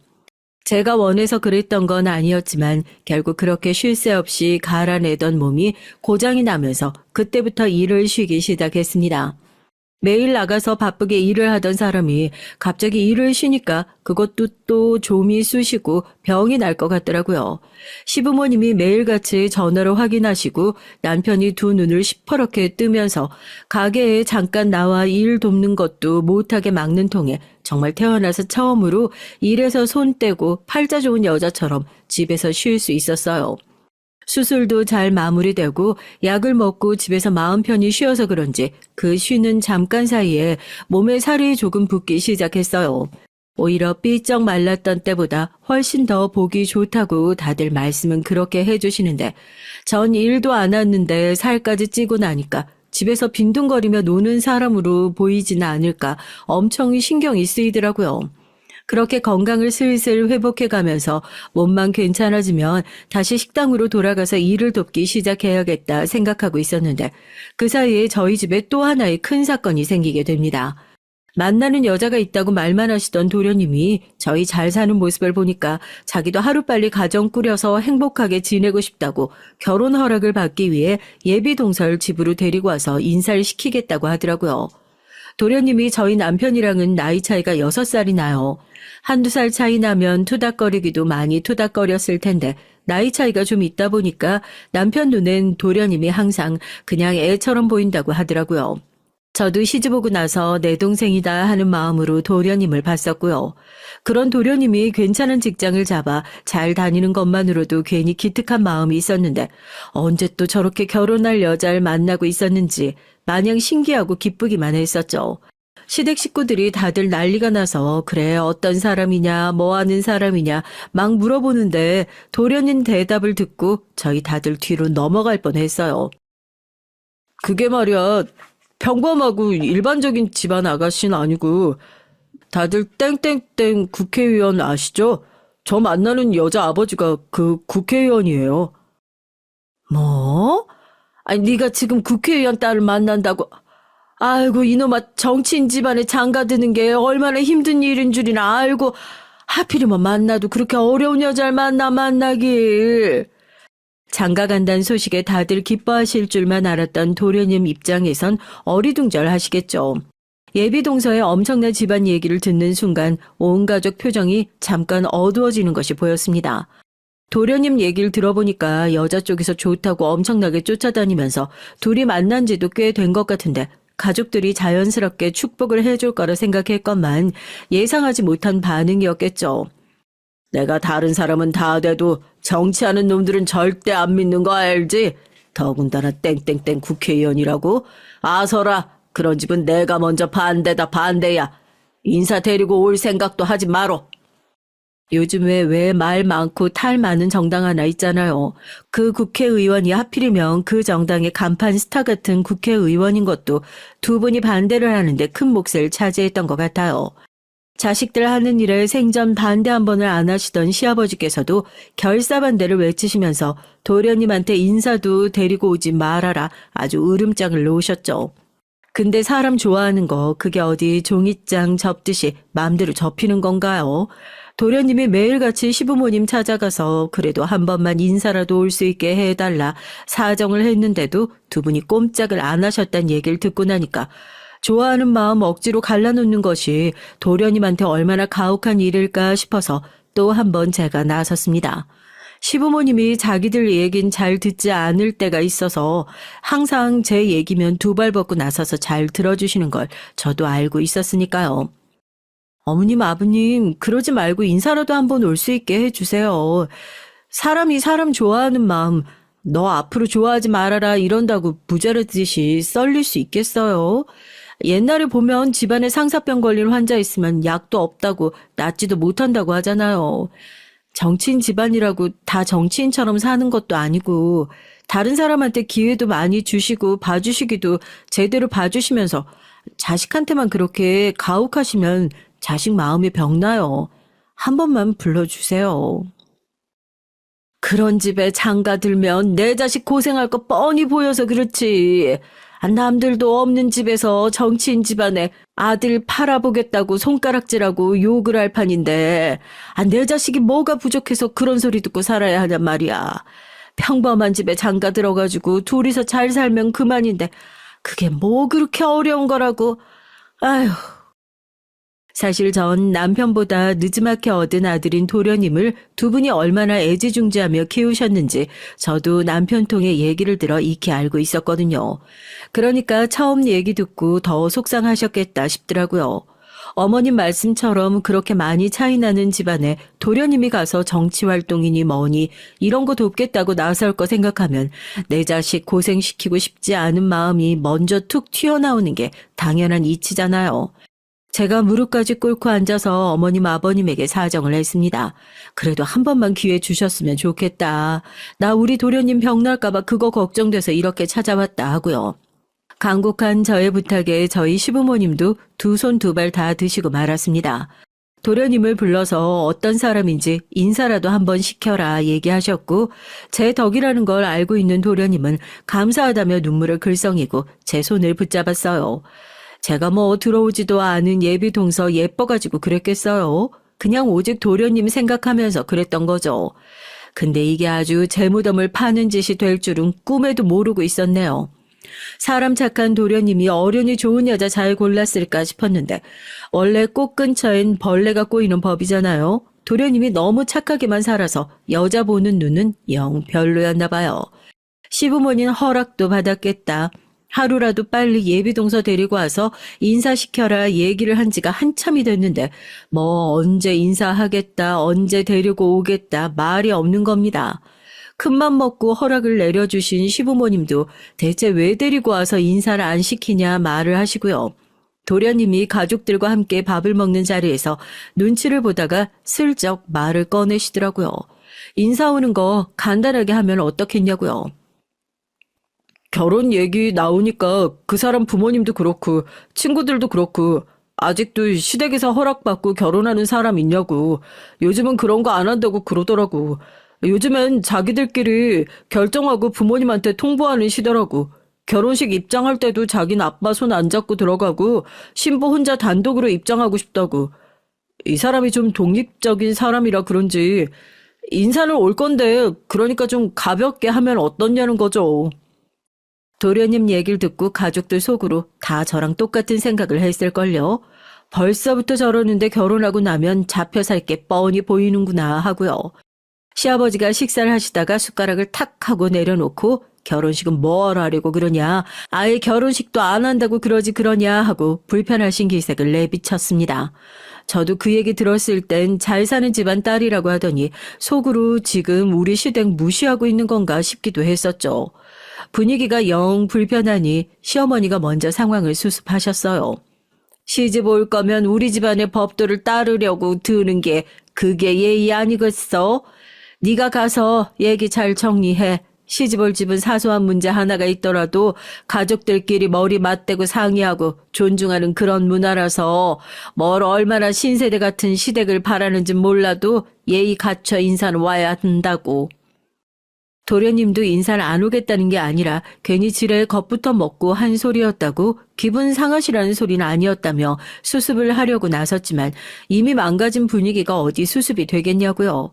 제가 원해서 그랬던 건 아니었지만 결국 그렇게 쉴 새 없이 갈아내던 몸이 고장이 나면서 그때부터 일을 쉬기 시작했습니다. 매일 나가서 바쁘게 일을 하던 사람이 갑자기 일을 쉬니까 그것도 또 좀이 쑤시고 병이 날 것 같더라고요. 시부모님이 매일같이 전화로 확인하시고 남편이 두 눈을 시퍼렇게 뜨면서 가게에 잠깐 나와 일 돕는 것도 못하게 막는 통에 정말 태어나서 처음으로 일에서 손 떼고 팔자 좋은 여자처럼 집에서 쉴 수 있었어요. 수술도 잘 마무리되고 약을 먹고 집에서 마음 편히 쉬어서 그런지 그 쉬는 잠깐 사이에 몸에 살이 조금 붙기 시작했어요. 오히려 삐쩍 말랐던 때보다 훨씬 더 보기 좋다고 다들 말씀은 그렇게 해주시는데 전 일도 안 왔는데 살까지 찌고 나니까 집에서 빈둥거리며 노는 사람으로 보이지는 않을까 엄청 신경이 쓰이더라고요. 그렇게 건강을 슬슬 회복해가면서 몸만 괜찮아지면 다시 식당으로 돌아가서 일을 돕기 시작해야겠다 생각하고 있었는데 그 사이에 저희 집에 또 하나의 큰 사건이 생기게 됩니다. 만나는 여자가 있다고 말만 하시던 도련님이 저희 잘 사는 모습을 보니까 자기도 하루빨리 가정 꾸려서 행복하게 지내고 싶다고 결혼 허락을 받기 위해 예비 동서를 집으로 데리고 와서 인사를 시키겠다고 하더라고요. 도련님이 저희 남편이랑은 나이 차이가 6살이 나요. 한두 살 차이 나면 투닥거리기도 많이 투닥거렸을 텐데 나이 차이가 좀 있다 보니까 남편 눈엔 도련님이 항상 그냥 애처럼 보인다고 하더라고요. 저도 시집 오고 나서 내 동생이다 하는 마음으로 도련님을 봤었고요. 그런 도련님이 괜찮은 직장을 잡아 잘 다니는 것만으로도 괜히 기특한 마음이 있었는데 언제 또 저렇게 결혼할 여자를 만나고 있었는지 마냥 신기하고 기쁘기만 했었죠. 시댁 식구들이 다들 난리가 나서 그래 어떤 사람이냐 뭐 하는 사람이냐 막 물어보는데 도련님 대답을 듣고 저희 다들 뒤로 넘어갈 뻔했어요. 그게 말이야 평범하고 일반적인 집안 아가씨는 아니고 다들 땡땡땡 국회의원 아시죠? 저 만나는 여자 아버지가 그 국회의원이에요. 뭐? 아니 네가 지금 국회의원 딸을 만난다고. 아이고 이놈아 정치인 집안에 장가드는 게 얼마나 힘든 일인 줄이나 알고 하필이면 만나도 그렇게 어려운 여자를 만나길. 장가간다는 소식에 다들 기뻐하실 줄만 알았던 도련님 입장에선 어리둥절하시겠죠. 예비동서의 엄청난 집안 얘기를 듣는 순간 온 가족 표정이 잠깐 어두워지는 것이 보였습니다. 도련님 얘기를 들어보니까 여자 쪽에서 좋다고 엄청나게 쫓아다니면서 둘이 만난 지도 꽤 된 것 같은데 가족들이 자연스럽게 축복을 해줄 거라 생각했건만 예상하지 못한 반응이었겠죠. 내가 다른 사람은 다 돼도 정치하는 놈들은 절대 안 믿는 거 알지? 더군다나 땡땡땡 국회의원이라고? 아서라, 그런 집은 내가 먼저 반대다 반대야. 인사 데리고 올 생각도 하지 마로. 요즘에 왜 말 많고 탈 많은 정당 하나 있잖아요. 그 국회의원이 하필이면 그 정당의 간판 스타 같은 국회의원인 것도 두 분이 반대를 하는데 큰 몫을 차지했던 것 같아요. 자식들 하는 일에 생전 반대 한 번을 안 하시던 시아버지께서도 결사반대를 외치시면서 도련님한테 인사도 데리고 오지 말아라 아주 으름장을 놓으셨죠. 근데 사람 좋아하는 거 그게 어디 종이장 접듯이 마음대로 접히는 건가요? 도련님이 매일같이 시부모님 찾아가서 그래도 한 번만 인사라도 올 수 있게 해달라 사정을 했는데도 두 분이 꼼짝을 안 하셨다는 얘기를 듣고 나니까 좋아하는 마음 억지로 갈라놓는 것이 도련님한테 얼마나 가혹한 일일까 싶어서 또 한 번 제가 나섰습니다. 시부모님이 자기들 얘긴 잘 듣지 않을 때가 있어서 항상 제 얘기면 두 발 벗고 나서서 잘 들어주시는 걸 저도 알고 있었으니까요. 어머님, 아버님, 그러지 말고 인사라도 한번 올 수 있게 해주세요. 사람이 사람 좋아하는 마음, 너 앞으로 좋아하지 말아라 이런다고 무자르듯이 썰릴 수 있겠어요? 옛날에 보면 집안에 상사병 걸린 환자 있으면 약도 없다고 낫지도 못한다고 하잖아요. 정치인 집안이라고 다 정치인처럼 사는 것도 아니고 다른 사람한테 기회도 많이 주시고 봐주시기도 제대로 봐주시면서 자식한테만 그렇게 가혹하시면 자식 마음이 병나요. 한 번만 불러주세요. 그런 집에 장가 들면 내 자식 고생할 거 뻔히 보여서 그렇지. 남들도 없는 집에서 정치인 집안에 아들 팔아보겠다고 손가락질하고 욕을 할 판인데 내 자식이 뭐가 부족해서 그런 소리 듣고 살아야 하냔 말이야. 평범한 집에 장가 들어가지고 둘이서 잘 살면 그만인데 그게 뭐 그렇게 어려운 거라고. 아휴. 사실 전 남편보다 늦지막히 얻은 아들인 도련님을 두 분이 얼마나 애지중지하며 키우셨는지 저도 남편 통해 얘기를 들어 익히 알고 있었거든요. 그러니까 처음 얘기 듣고 더 속상하셨겠다 싶더라고요. 어머님 말씀처럼 그렇게 많이 차이 나는 집안에 도련님이 가서 정치활동이니 뭐니 이런 거 돕겠다고 나설 거 생각하면 내 자식 고생시키고 싶지 않은 마음이 먼저 툭 튀어나오는 게 당연한 이치잖아요. 제가 무릎까지 꿇고 앉아서 어머님 아버님에게 사정을 했습니다. 그래도 한 번만 기회 주셨으면 좋겠다. 나 우리 도련님 병날까봐 그거 걱정돼서 이렇게 찾아왔다 하고요. 간곡한 저의 부탁에 저희 시부모님도 두 손 두 발 다 드시고 말았습니다. 도련님을 불러서 어떤 사람인지 인사라도 한번 시켜라 얘기하셨고 제 덕이라는 걸 알고 있는 도련님은 감사하다며 눈물을 글썽이고 제 손을 붙잡았어요. 제가 뭐 들어오지도 않은 예비 동서 예뻐가지고 그랬겠어요. 그냥 오직 도련님 생각하면서 그랬던 거죠. 근데 이게 아주 제 무덤을 파는 짓이 될 줄은 꿈에도 모르고 있었네요. 사람 착한 도련님이 어련히 좋은 여자 잘 골랐을까 싶었는데 원래 꽃 근처엔 벌레가 꼬이는 법이잖아요. 도련님이 너무 착하게만 살아서 여자 보는 눈은 영 별로였나 봐요. 시부모님 허락도 받았겠다. 하루라도 빨리 예비동서 데리고 와서 인사시켜라 얘기를 한 지가 한참이 됐는데 뭐 언제 인사하겠다 언제 데리고 오겠다 말이 없는 겁니다. 큰맘 먹고 허락을 내려주신 시부모님도 대체 왜 데리고 와서 인사를 안 시키냐 말을 하시고요. 도련님이 가족들과 함께 밥을 먹는 자리에서 눈치를 보다가 슬쩍 말을 꺼내시더라고요. 인사 오는 거 간단하게 하면 어떻겠냐고요. 결혼 얘기 나오니까 그 사람 부모님도 그렇고 친구들도 그렇고 아직도 시댁에서 허락받고 결혼하는 사람 있냐고. 요즘은 그런 거 안 한다고 그러더라고. 요즘엔 자기들끼리 결정하고 부모님한테 통보하는 시대라고. 결혼식 입장할 때도 자기는 아빠 손 안 잡고 들어가고 신부 혼자 단독으로 입장하고 싶다고. 이 사람이 좀 독립적인 사람이라 그런지 인사는 올 건데 그러니까 좀 가볍게 하면 어떻냐는 거죠. 도련님 얘기를 듣고 가족들 속으로 다 저랑 똑같은 생각을 했을걸요. 벌써부터 저러는데 결혼하고 나면 잡혀 살 게 뻔히 보이는구나 하고요. 시아버지가 식사를 하시다가 숟가락을 탁 하고 내려놓고 결혼식은 뭘 하려고 그러냐. 아예 결혼식도 안 한다고 그러지 그러냐 하고 불편하신 기색을 내비쳤습니다. 저도 그 얘기 들었을 땐 잘 사는 집안 딸이라고 하더니 속으로 지금 우리 시댁 무시하고 있는 건가 싶기도 했었죠. 분위기가 영 불편하니 시어머니가 먼저 상황을 수습하셨어요. 시집 올 거면 우리 집안의 법도를 따르려고 드는 게 그게 예의 아니겠어? 네가 가서 얘기 잘 정리해. 시집 올 집은 사소한 문제 하나가 있더라도 가족들끼리 머리 맞대고 상의하고 존중하는 그런 문화라서 뭘 얼마나 신세대 같은 시댁을 바라는지 몰라도 예의 갖춰 인사는 와야 한다고. 도련님도 인사를 안 오겠다는 게 아니라 괜히 지레 겁부터 먹고 한 소리였다고 기분 상하시라는 소리는 아니었다며 수습을 하려고 나섰지만 이미 망가진 분위기가 어디 수습이 되겠냐고요.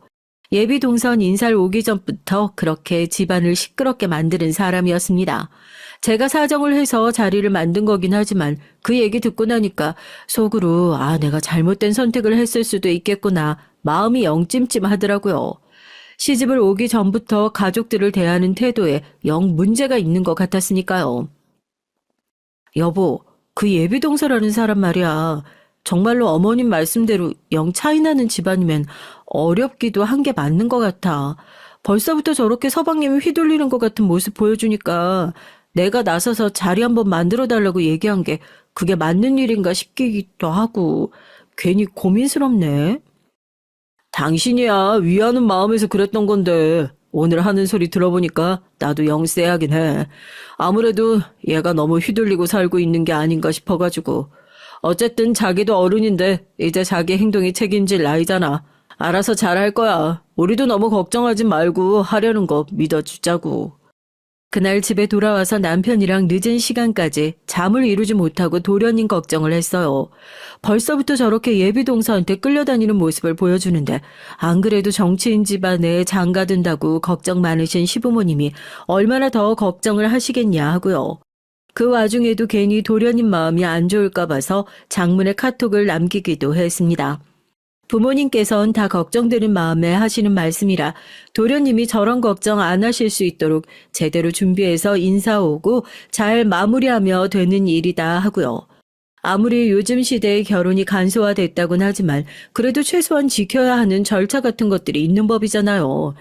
예비 동선 인사를 오기 전부터 그렇게 집안을 시끄럽게 만드는 사람이었습니다. 제가 사정을 해서 자리를 만든 거긴 하지만 그 얘기 듣고 나니까 속으로 내가 잘못된 선택을 했을 수도 있겠구나 마음이 영 찜찜하더라고요. 시집을 오기 전부터 가족들을 대하는 태도에 영 문제가 있는 것 같았으니까요. 여보, 그 예비동서라는 사람 말이야. 정말로 어머님 말씀대로 영 차이나는 집안이면 어렵기도 한 게 맞는 것 같아. 벌써부터 저렇게 서방님이 휘둘리는 것 같은 모습 보여주니까 내가 나서서 자리 한번 만들어 달라고 얘기한 게 그게 맞는 일인가 싶기도 하고 괜히 고민스럽네. 당신이야 위하는 마음에서 그랬던 건데 오늘 하는 소리 들어보니까 나도 영 쎄하긴 해. 아무래도 얘가 너무 휘둘리고 살고 있는 게 아닌가 싶어가지고. 어쨌든 자기도 어른인데 이제 자기 행동이 책임질 나이잖아. 알아서 잘할 거야. 우리도 너무 걱정하지 말고 하려는 거 믿어주자고. 그날 집에 돌아와서 남편이랑 늦은 시간까지 잠을 이루지 못하고 도련님 걱정을 했어요. 벌써부터 저렇게 예비동서한테 끌려다니는 모습을 보여주는데 안 그래도 정치인 집안에 장가든다고 걱정 많으신 시부모님이 얼마나 더 걱정을 하시겠냐 하고요. 그 와중에도 괜히 도련님 마음이 안 좋을까 봐서 장문의 카톡을 남기기도 했습니다. 부모님께선 다 걱정되는 마음에 하시는 말씀이라 도련님이 저런 걱정 안 하실 수 있도록 제대로 준비해서 인사 오고 잘 마무리하며 되는 일이다 하고요. 아무리 요즘 시대에 결혼이 간소화됐다곤 하지만 그래도 최소한 지켜야 하는 절차 같은 것들이 있는 법이잖아요.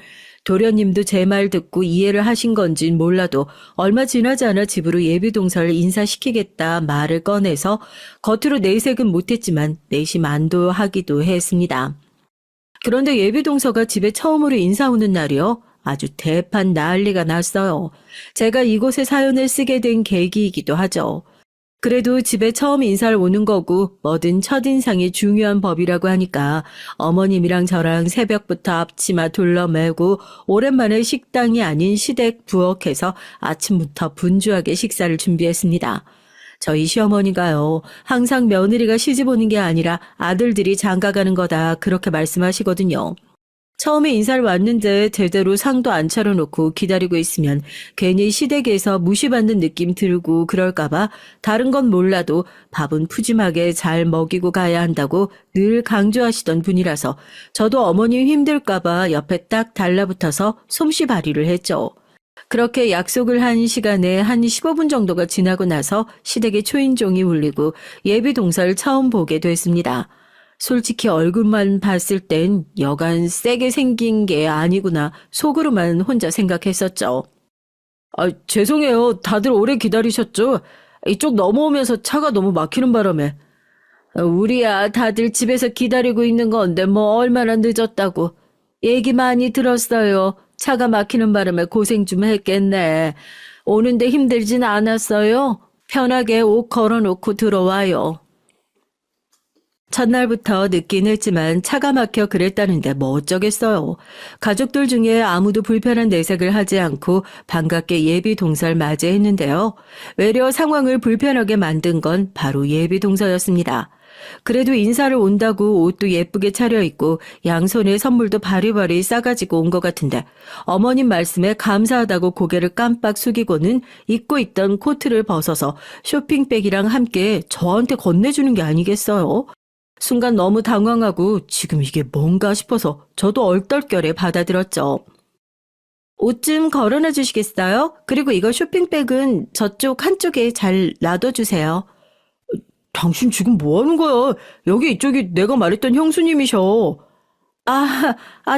도련님도 제 말 듣고 이해를 하신 건진 몰라도 얼마 지나지 않아 집으로 예비동서를 인사시키겠다 말을 꺼내서 겉으로 내색은 못했지만 내심 안도하기도 했습니다. 그런데 예비동서가 집에 처음으로 인사 오는 날이요. 아주 대판 난리가 났어요. 제가 이곳에 사연을 쓰게 된 계기이기도 하죠. 그래도 집에 처음 인사를 오는 거고 뭐든 첫인상이 중요한 법이라고 하니까 어머님이랑 저랑 새벽부터 앞치마 둘러매고 오랜만에 식당이 아닌 시댁 부엌에서 아침부터 분주하게 식사를 준비했습니다. 저희 시어머니가요. 항상 며느리가 시집 오는 게 아니라 아들들이 장가가는 거다 그렇게 말씀하시거든요. 처음에 인사를 왔는데 제대로 상도 안 차려놓고 기다리고 있으면 괜히 시댁에서 무시받는 느낌 들고 그럴까봐 다른 건 몰라도 밥은 푸짐하게 잘 먹이고 가야 한다고 늘 강조하시던 분이라서 저도 어머님 힘들까봐 옆에 딱 달라붙어서 솜씨 발휘를 했죠. 그렇게 약속을 한 시간에 한 15분 정도가 지나고 나서 시댁의 초인종이 울리고 예비 동서를 처음 보게 됐습니다. 솔직히 얼굴만 봤을 땐 여간 세게 생긴 게 아니구나 속으로만 혼자 생각했었죠. 죄송해요. 다들 오래 기다리셨죠? 이쪽 넘어오면서 차가 너무 막히는 바람에. 우리야 다들 집에서 기다리고 있는 건데 뭐 얼마나 늦었다고. 얘기 많이 들었어요. 차가 막히는 바람에 고생 좀 했겠네. 오는데 힘들진 않았어요? 편하게 옷 걸어놓고 들어와요. 첫날부터 늦긴 했지만 차가 막혀 그랬다는데 뭐 어쩌겠어요. 가족들 중에 아무도 불편한 내색을 하지 않고 반갑게 예비 동서를 맞이했는데요. 외려 상황을 불편하게 만든 건 바로 예비 동서였습니다. 그래도 인사를 온다고 옷도 예쁘게 차려입고 양손에 선물도 바리바리 싸가지고 온 것 같은데 어머님 말씀에 감사하다고 고개를 깜빡 숙이고는 입고 있던 코트를 벗어서 쇼핑백이랑 함께 저한테 건네주는 게 아니겠어요? 순간 너무 당황하고 지금 이게 뭔가 싶어서 저도 얼떨결에 받아들었죠. 옷 좀 걸어놔 주시겠어요? 그리고 이거 쇼핑백은 저쪽 한쪽에 잘 놔둬주세요. 당신 지금 뭐 하는 거야? 여기 이쪽이 내가 말했던 형수님이셔.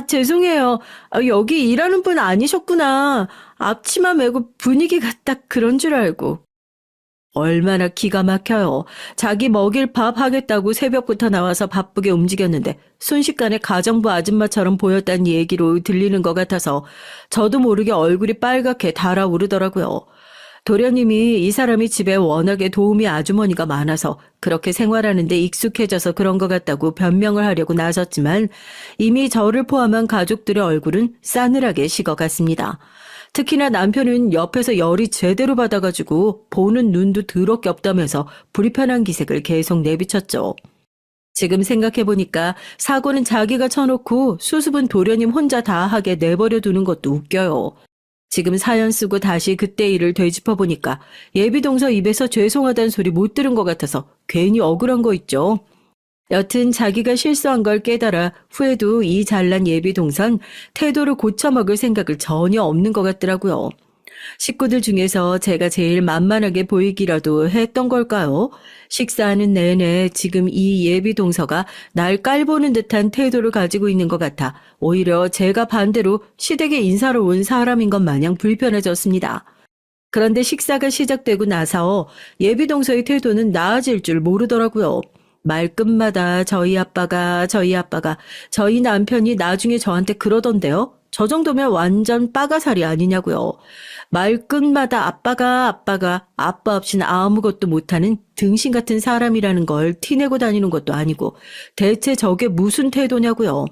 죄송해요. 여기 일하는 분 아니셨구나. 앞치마 메고 분위기가 딱 그런 줄 알고. 얼마나 기가 막혀요. 자기 먹일 밥 하겠다고 새벽부터 나와서 바쁘게 움직였는데 순식간에 가정부 아줌마처럼 보였다는 얘기로 들리는 것 같아서 저도 모르게 얼굴이 빨갛게 달아오르더라고요. 도련님이 이 사람이 집에 워낙에 도우미 아주머니가 많아서 그렇게 생활하는 데 익숙해져서 그런 것 같다고 변명을 하려고 나섰지만 이미 저를 포함한 가족들의 얼굴은 싸늘하게 식어갔습니다. 특히나 남편은 옆에서 열이 제대로 받아가지고 보는 눈도 더럽게 없다면서 불편한 기색을 계속 내비쳤죠. 지금 생각해보니까 사고는 자기가 쳐놓고 수습은 도련님 혼자 다 하게 내버려 두는 것도 웃겨요. 지금 사연 쓰고 다시 그때 일을 되짚어보니까 예비동서 입에서 죄송하다는 소리 못 들은 것 같아서 괜히 억울한 거 있죠. 여튼 자기가 실수한 걸 깨달아 후에도 이 잘난 예비동선 태도를 고쳐먹을 생각을 전혀 없는 것 같더라고요. 식구들 중에서 제가 제일 만만하게 보이기라도 했던 걸까요? 식사하는 내내 지금 이 예비 동서가 날 깔보는 듯한 태도를 가지고 있는 것 같아 오히려 제가 반대로 시댁에 인사로 온 사람인 것 마냥 불편해졌습니다. 그런데 식사가 시작되고 나서 예비 동서의 태도는 나아질 줄 모르더라고요. 말끝마다 저희 남편이 나중에 저한테 그러던데요. 저 정도면 완전 빠가살이 아니냐고요. 말끝마다 아빠 없이는 아무것도 못하는 등신 같은 사람이라는 걸 티내고 다니는 것도 아니고 대체 저게 무슨 태도냐고요.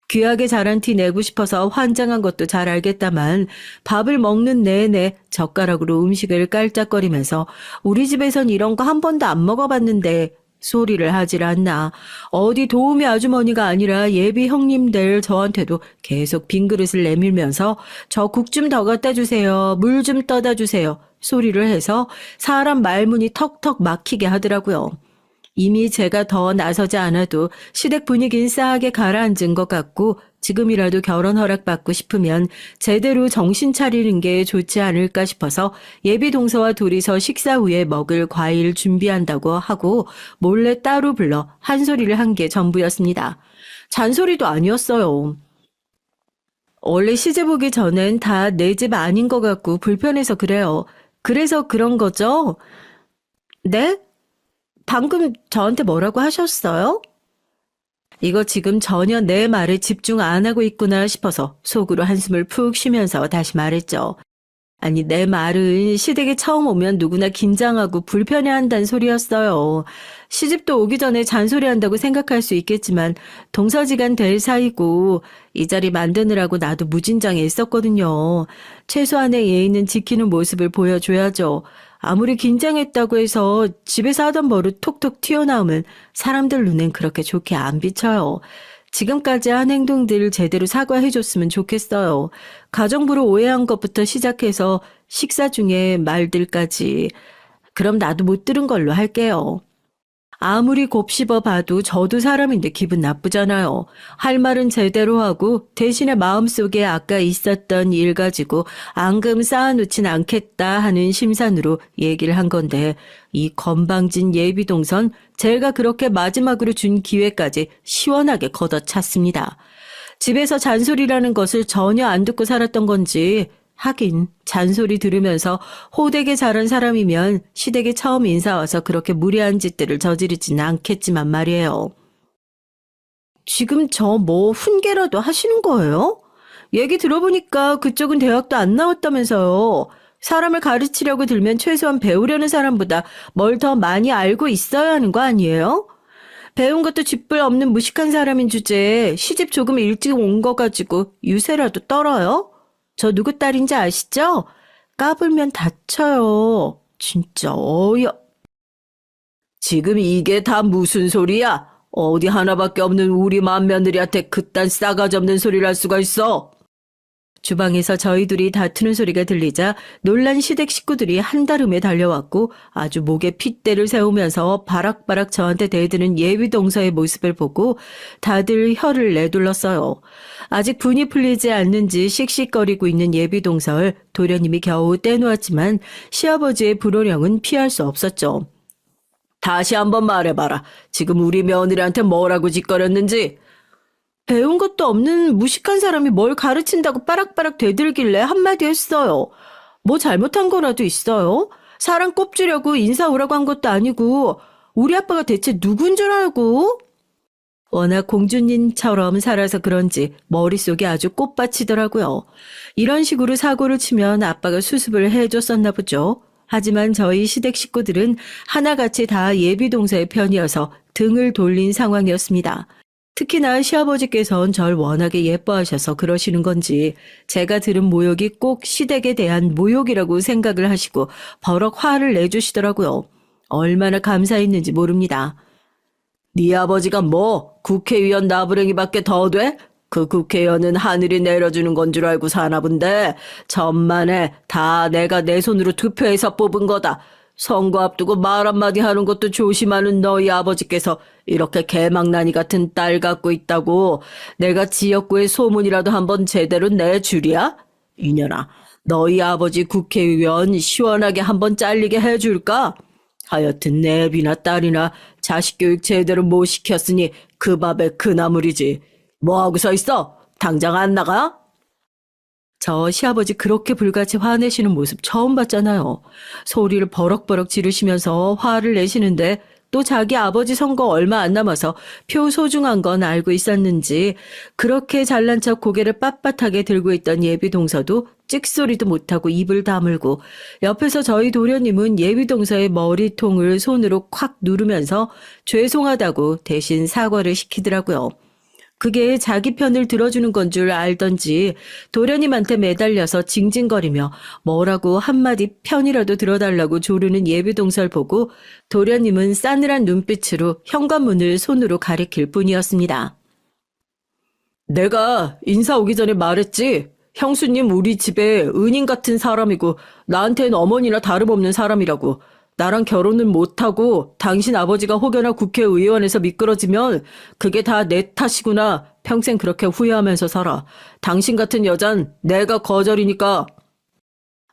귀하게 자란 티 내고 싶어서 환장한 것도 잘 알겠다만 밥을 먹는 내내 젓가락으로 음식을 깔짝거리면서 우리 집에선 이런 거 한 번도 안 먹어봤는데 소리를 하질 않나. 어디 도우미 아주머니가 아니라 예비 형님들 저한테도 계속 빈 그릇을 내밀면서 저 국 좀 더 갖다 주세요. 물 좀 떠다 주세요. 소리를 해서 사람 말문이 턱턱 막히게 하더라고요. 이미 제가 더 나서지 않아도 시댁 분위기는 싸하게 가라앉은 것 같고 지금이라도 결혼 허락받고 싶으면 제대로 정신 차리는 게 좋지 않을까 싶어서 예비 동서와 둘이서 식사 후에 먹을 과일 준비한다고 하고 몰래 따로 불러 한 소리를 한 게 전부였습니다. 잔소리도 아니었어요. 원래 시집 오기 전엔 다 내 집 아닌 것 같고 불편해서 그래요. 그래서 그런 거죠? 네? 방금 저한테 뭐라고 하셨어요? 이거 지금 전혀 내 말에 집중 안 하고 있구나 싶어서 속으로 한숨을 푹 쉬면서 다시 말했죠. 아니, 내 말은 시댁에 처음 오면 누구나 긴장하고 불편해한다는 소리였어요. 시집도 오기 전에 잔소리한다고 생각할 수 있겠지만 동서지간 될 사이고 이 자리 만드느라고 나도 무진장에 있었거든요. 최소한의 예의는 지키는 모습을 보여줘야죠. 아무리 긴장했다고 해서 집에서 하던 버릇 톡톡 튀어나오면 사람들 눈엔 그렇게 좋게 안 비쳐요. 지금까지 한 행동들 제대로 사과해줬으면 좋겠어요. 가정부로 오해한 것부터 시작해서 식사 중에 말들까지. 그럼 나도 못 들은 걸로 할게요. 아무리 곱씹어 봐도 저도 사람인데 기분 나쁘잖아요. 할 말은 제대로 하고 대신에 마음속에 아까 있었던 일 가지고 앙금 쌓아놓진 않겠다 하는 심산으로 얘기를 한 건데 이 건방진 예비동선 제가 그렇게 마지막으로 준 기회까지 시원하게 걷어찼습니다. 집에서 잔소리라는 것을 전혀 안 듣고 살았던 건지 하긴 잔소리 들으면서 호되게 자란 사람이면 시댁에 처음 인사 와서 그렇게 무례한 짓들을 저지르지는 않겠지만 말이에요. 지금 저 뭐 훈계라도 하시는 거예요? 얘기 들어보니까 그쪽은 대학도 안 나왔다면서요. 사람을 가르치려고 들면 최소한 배우려는 사람보다 뭘 더 많이 알고 있어야 하는 거 아니에요? 배운 것도 쥐뿔 없는 무식한 사람인 주제에 시집 조금 일찍 온 거 가지고 유세라도 떨어요? 저 누구 딸인지 아시죠? 까불면 다쳐요. 진짜 지금 이게 다 무슨 소리야? 어디 하나밖에 없는 우리 맏며느리한테 그딴 싸가지 없는 소리를 할 수가 있어? 주방에서 저희 둘이 다투는 소리가 들리자 놀란 시댁 식구들이 한달음에 달려왔고 아주 목에 핏대를 세우면서 바락바락 저한테 대드는 예비동서의 모습을 보고 다들 혀를 내둘렀어요. 아직 분이 풀리지 않는지 씩씩거리고 있는 예비동서를 도련님이 겨우 떼놓았지만 시아버지의 불호령은 피할 수 없었죠. 다시 한번 말해봐라. 지금 우리 며느리한테 뭐라고 짓거렸는지. 배운 것도 없는 무식한 사람이 뭘 가르친다고 빠락빠락 대들길래 한마디 했어요. 뭐 잘못한 거라도 있어요? 사람 꼽주려고 인사 오라고 한 것도 아니고 우리 아빠가 대체 누군 줄 알고? 워낙 공주님처럼 살아서 그런지 머릿속이 아주 꽃받치더라고요. 이런 식으로 사고를 치면 아빠가 수습을 해줬었나 보죠. 하지만 저희 시댁 식구들은 하나같이 다 예비동서의 편이어서 등을 돌린 상황이었습니다. 특히나 시아버지께서는 절 워낙에 예뻐하셔서 그러시는 건지 제가 들은 모욕이 꼭 시댁에 대한 모욕이라고 생각을 하시고 버럭 화를 내주시더라고요. 얼마나 감사했는지 모릅니다. 네 아버지가 뭐 국회의원 나부랭이밖에 더 돼? 그 국회의원은 하늘이 내려주는 건 줄 알고 사나 본데 천만에 다 내가 내 손으로 투표해서 뽑은 거다. 선거 앞두고 말 한마디 하는 것도 조심하는 너희 아버지께서 이렇게 개망나니 같은 딸 갖고 있다고 내가 지역구에 소문이라도 한번 제대로 내주랴? 이년아, 너희 아버지 국회의원 시원하게 한번 잘리게 해줄까? 하여튼 내 애비나 딸이나 자식 교육 제대로 못 시켰으니 그 밥에 그 나물이지. 뭐하고 서 있어? 당장 안 나가? 저 시아버지 그렇게 불같이 화내시는 모습 처음 봤잖아요. 소리를 버럭버럭 지르시면서 화를 내시는데 또 자기 아버지 선거 얼마 안 남아서 표 소중한 건 알고 있었는지 그렇게 잘난 척 고개를 빳빳하게 들고 있던 예비동서도 찍소리도 못하고 입을 다물고 옆에서 저희 도련님은 예비동서의 머리통을 손으로 콱 누르면서 죄송하다고 대신 사과를 시키더라고요. 그게 자기 편을 들어주는 건 줄 알던지 도련님한테 매달려서 징징거리며 뭐라고 한마디 편이라도 들어달라고 조르는 예비동서를 보고 도련님은 싸늘한 눈빛으로 현관문을 손으로 가리킬 뿐이었습니다. 내가 인사 오기 전에 말했지. 형수님 우리 집에 은인 같은 사람이고 나한테는 어머니나 다름없는 사람이라고. 나랑 결혼은 못하고 당신 아버지가 혹여나 국회의원에서 미끄러지면 그게 다 내 탓이구나. 평생 그렇게 후회하면서 살아. 당신 같은 여잔 내가 거절이니까.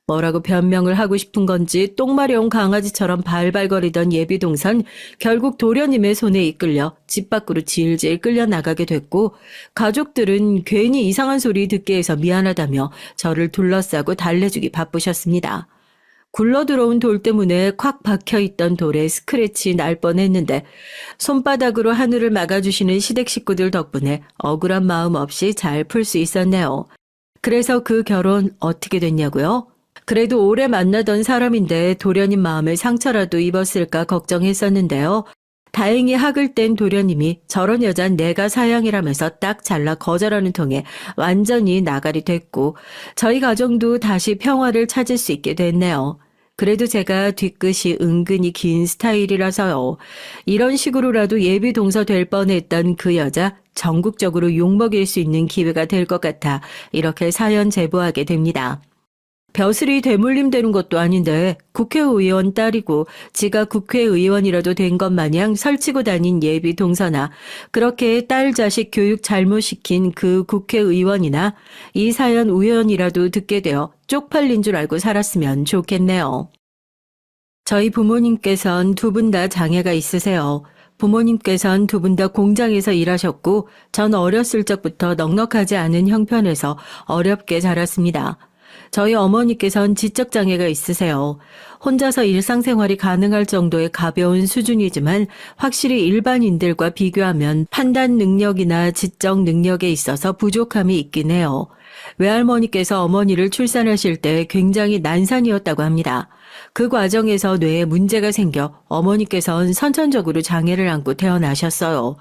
뭐라고 변명을 하고 싶은 건지 똥마려운 강아지처럼 발발거리던 예비동선 결국 도련님의 손에 이끌려 집 밖으로 질질 끌려 나가게 됐고 가족들은 괜히 이상한 소리 듣게 해서 미안하다며 저를 둘러싸고 달래주기 바쁘셨습니다. 굴러들어온 돌 때문에 콱 박혀있던 돌에 스크래치 날 뻔했는데 손바닥으로 하늘을 막아주시는 시댁 식구들 덕분에 억울한 마음 없이 잘 풀 수 있었네요. 그래서 그 결혼 어떻게 됐냐고요? 그래도 오래 만나던 사람인데 도련님 마음에 상처라도 입었을까 걱정했었는데요. 다행히 학을 뗀 도련님이 저런 여잔 내가 사양이라면서 딱 잘라 거절하는 통에 완전히 나가리 됐고 저희 가정도 다시 평화를 찾을 수 있게 됐네요. 그래도 제가 뒤끝이 은근히 긴 스타일이라서요. 이런 식으로라도 예비 동서 될 뻔했던 그 여자 전국적으로 욕먹일 수 있는 기회가 될 것 같아 이렇게 사연 제보하게 됩니다. 벼슬이 대물림 되는 것도 아닌데 국회의원 딸이고 지가 국회의원이라도 된 것 마냥 설치고 다닌 예비 동서나 그렇게 딸 자식 교육 잘못시킨 그 국회의원이나 이 사연 우연이라도 듣게 되어 쪽팔린 줄 알고 살았으면 좋겠네요. 저희 부모님께선 두 분 다 장애가 있으세요. 부모님께선 두 분 다 공장에서 일하셨고 전 어렸을 적부터 넉넉하지 않은 형편에서 어렵게 자랐습니다. 저희 어머니께선 지적장애가 있으세요. 혼자서 일상생활이 가능할 정도의 가벼운 수준이지만 확실히 일반인들과 비교하면 판단 능력이나 지적 능력에 있어서 부족함이 있긴 해요. 외할머니께서 어머니를 출산하실 때 굉장히 난산이었다고 합니다. 그 과정에서 뇌에 문제가 생겨 어머니께선 선천적으로 장애를 안고 태어나셨어요.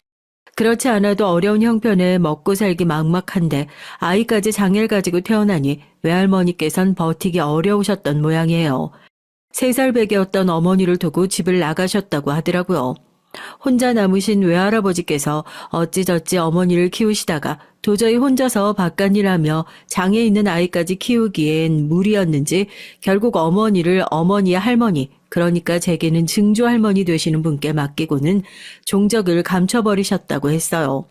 그렇지 않아도 어려운 형편에 먹고 살기 막막한데 아이까지 장애를 가지고 태어나니 외할머니께선 버티기 어려우셨던 모양이에요. 3살 배기였던 어머니를 두고 집을 나가셨다고 하더라고요. 혼자 남으신 외할아버지께서 어찌저찌 어머니를 키우시다가 도저히 혼자서 바깥일하며 장애 있는 아이까지 키우기엔 무리였는지 결국 어머니를 어머니의 할머니, 그러니까 제게는 증조 할머니 되시는 분께 맡기고는 종적을 감춰버리셨다고 했어요.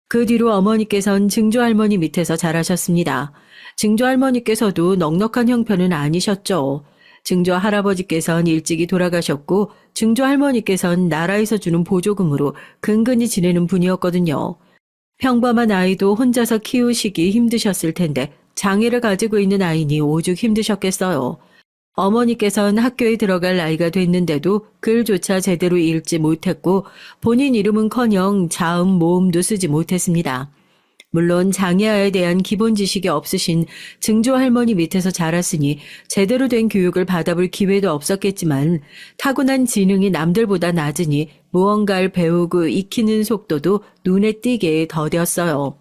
그 뒤로 어머니께선 증조 할머니 밑에서 자라셨습니다. 증조 할머니께서도 넉넉한 형편은 아니셨죠. 증조 할아버지께선 일찍이 돌아가셨고 증조 할머니께선 나라에서 주는 보조금으로 근근히 지내는 분이었거든요. 평범한 아이도 혼자서 키우시기 힘드셨을 텐데 장애를 가지고 있는 아이니 오죽 힘드셨겠어요. 어머니께선 학교에 들어갈 나이가 됐는데도 글조차 제대로 읽지 못했고 본인 이름은커녕 자음 모음도 쓰지 못했습니다. 물론 장애아에 대한 기본 지식이 없으신 증조 할머니 밑에서 자랐으니 제대로 된 교육을 받아볼 기회도 없었겠지만 타고난 지능이 남들보다 낮으니 무언가를 배우고 익히는 속도도 눈에 띄게 더뎠어요.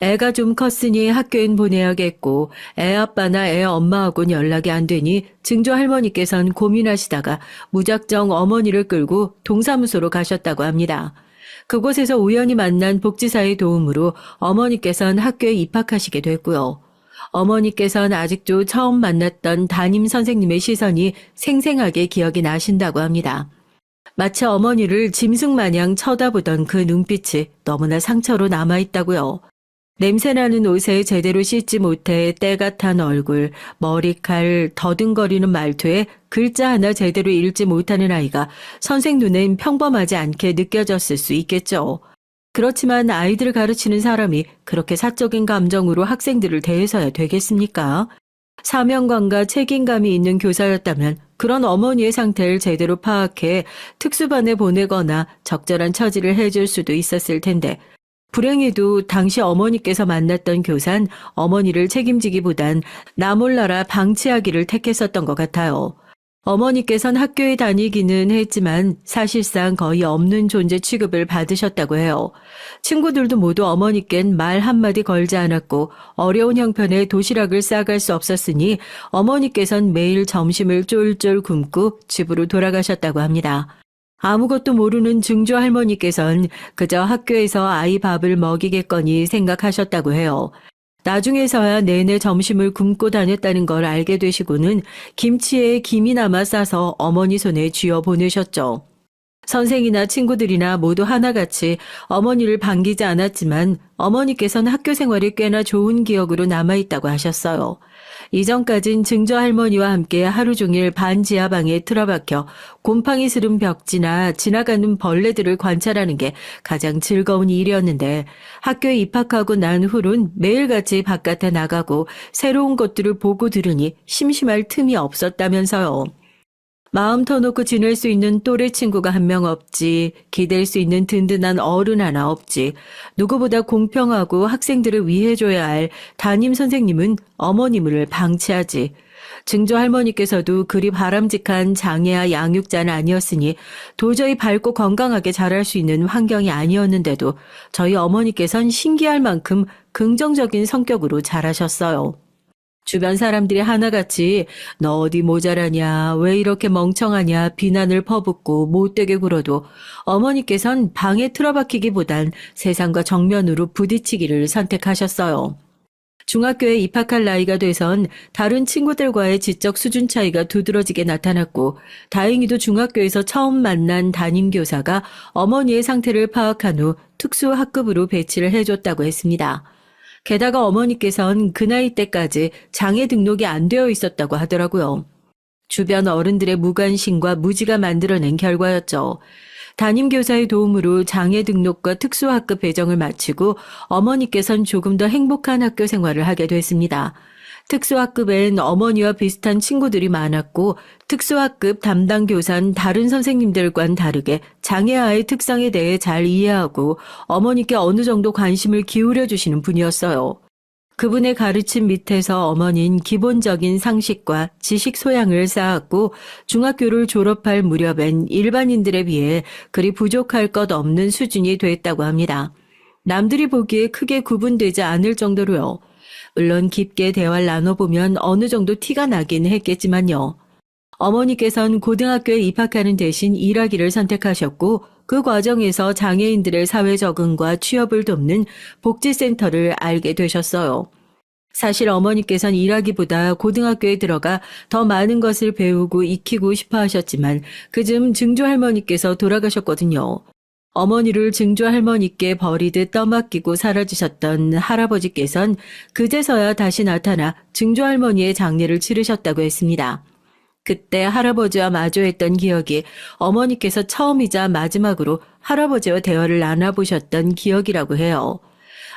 애가 좀 컸으니 학교엔 보내야겠고 애 아빠나 애 엄마하고는 연락이 안 되니 증조 할머니께서는 고민하시다가 무작정 어머니를 끌고 동사무소로 가셨다고 합니다. 그곳에서 우연히 만난 복지사의 도움으로 어머니께서는 학교에 입학하시게 됐고요. 어머니께서는 아직도 처음 만났던 담임 선생님의 시선이 생생하게 기억이 나신다고 합니다. 마치 어머니를 짐승 마냥 쳐다보던 그 눈빛이 너무나 상처로 남아있다고요. 냄새나는 옷에 제대로 씻지 못해 때가 탄 얼굴, 머리칼, 더듬거리는 말투에 글자 하나 제대로 읽지 못하는 아이가 선생 눈엔 평범하지 않게 느껴졌을 수 있겠죠. 그렇지만 아이들을 가르치는 사람이 그렇게 사적인 감정으로 학생들을 대해서야 되겠습니까? 사명감과 책임감이 있는 교사였다면 그런 어머니의 상태를 제대로 파악해 특수반에 보내거나 적절한 처지를 해줄 수도 있었을 텐데 불행히도 당시 어머니께서 만났던 교사는 어머니를 책임지기보단 나 몰라라 방치하기를 택했었던 것 같아요. 어머니께선 학교에 다니기는 했지만 사실상 거의 없는 존재 취급을 받으셨다고 해요. 친구들도 모두 어머니께는 말 한마디 걸지 않았고 어려운 형편에 도시락을 싸갈 수 없었으니 어머니께선 매일 점심을 쫄쫄 굶고 집으로 돌아가셨다고 합니다. 아무것도 모르는 증조 할머니께선 그저 학교에서 아이 밥을 먹이겠거니 생각하셨다고 해요. 나중에서야 내내 점심을 굶고 다녔다는 걸 알게 되시고는 김치에 김이나마 싸서 어머니 손에 쥐어 보내셨죠. 선생이나 친구들이나 모두 하나같이 어머니를 반기지 않았지만 어머니께서는 학교 생활이 꽤나 좋은 기억으로 남아있다고 하셨어요. 이전까진 증조 할머니와 함께 하루 종일 반 지하방에 틀어박혀 곰팡이 스른 벽지나 지나가는 벌레들을 관찰하는 게 가장 즐거운 일이었는데 학교에 입학하고 난 후론 매일같이 바깥에 나가고 새로운 것들을 보고 들으니 심심할 틈이 없었다면서요. 마음 터놓고 지낼 수 있는 또래 친구가 한 명 없지, 기댈 수 있는 든든한 어른 하나 없지, 누구보다 공평하고 학생들을 위해줘야 할 담임 선생님은 어머님을 방치하지. 증조 할머니께서도 그리 바람직한 장애아 양육자는 아니었으니 도저히 밝고 건강하게 자랄 수 있는 환경이 아니었는데도 저희 어머니께선 신기할 만큼 긍정적인 성격으로 자라셨어요. 주변 사람들이 하나같이 너 어디 모자라냐, 왜 이렇게 멍청하냐 비난을 퍼붓고 못되게 굴어도 어머니께선 방에 틀어박히기보단 세상과 정면으로 부딪히기를 선택하셨어요. 중학교에 입학할 나이가 돼선 다른 친구들과의 지적 수준 차이가 두드러지게 나타났고 다행히도 중학교에서 처음 만난 담임교사가 어머니의 상태를 파악한 후 특수학급으로 배치를 해줬다고 했습니다. 게다가 어머니께선 그 나이 때까지 장애 등록이 안 되어 있었다고 하더라고요. 주변 어른들의 무관심과 무지가 만들어낸 결과였죠. 담임교사의 도움으로 장애 등록과 특수학급 배정을 마치고 어머니께선 조금 더 행복한 학교 생활을 하게 됐습니다. 특수학급엔 어머니와 비슷한 친구들이 많았고 특수학급 담당 교사는 다른 선생님들과는 다르게 장애아의 특성에 대해 잘 이해하고 어머니께 어느 정도 관심을 기울여 주시는 분이었어요. 그분의 가르침 밑에서 어머니는 기본적인 상식과 지식 소양을 쌓았고 중학교를 졸업할 무렵엔 일반인들에 비해 그리 부족할 것 없는 수준이 됐다고 합니다. 남들이 보기에 크게 구분되지 않을 정도로요. 물론 깊게 대화를 나눠보면 어느 정도 티가 나긴 했겠지만요. 어머니께서는 고등학교에 입학하는 대신 일하기를 선택하셨고 그 과정에서 장애인들의 사회 적응과 취업을 돕는 복지센터를 알게 되셨어요. 사실 어머니께서는 일하기보다 고등학교에 들어가 더 많은 것을 배우고 익히고 싶어 하셨지만 그즈음 증조 할머니께서 돌아가셨거든요. 어머니를 증조 할머니께 버리듯 떠맡기고 사라지셨던 할아버지께선 그제서야 다시 나타나 증조 할머니의 장례를 치르셨다고 했습니다. 그때 할아버지와 마주했던 기억이 어머니께서 처음이자 마지막으로 할아버지와 대화를 나눠보셨던 기억이라고 해요.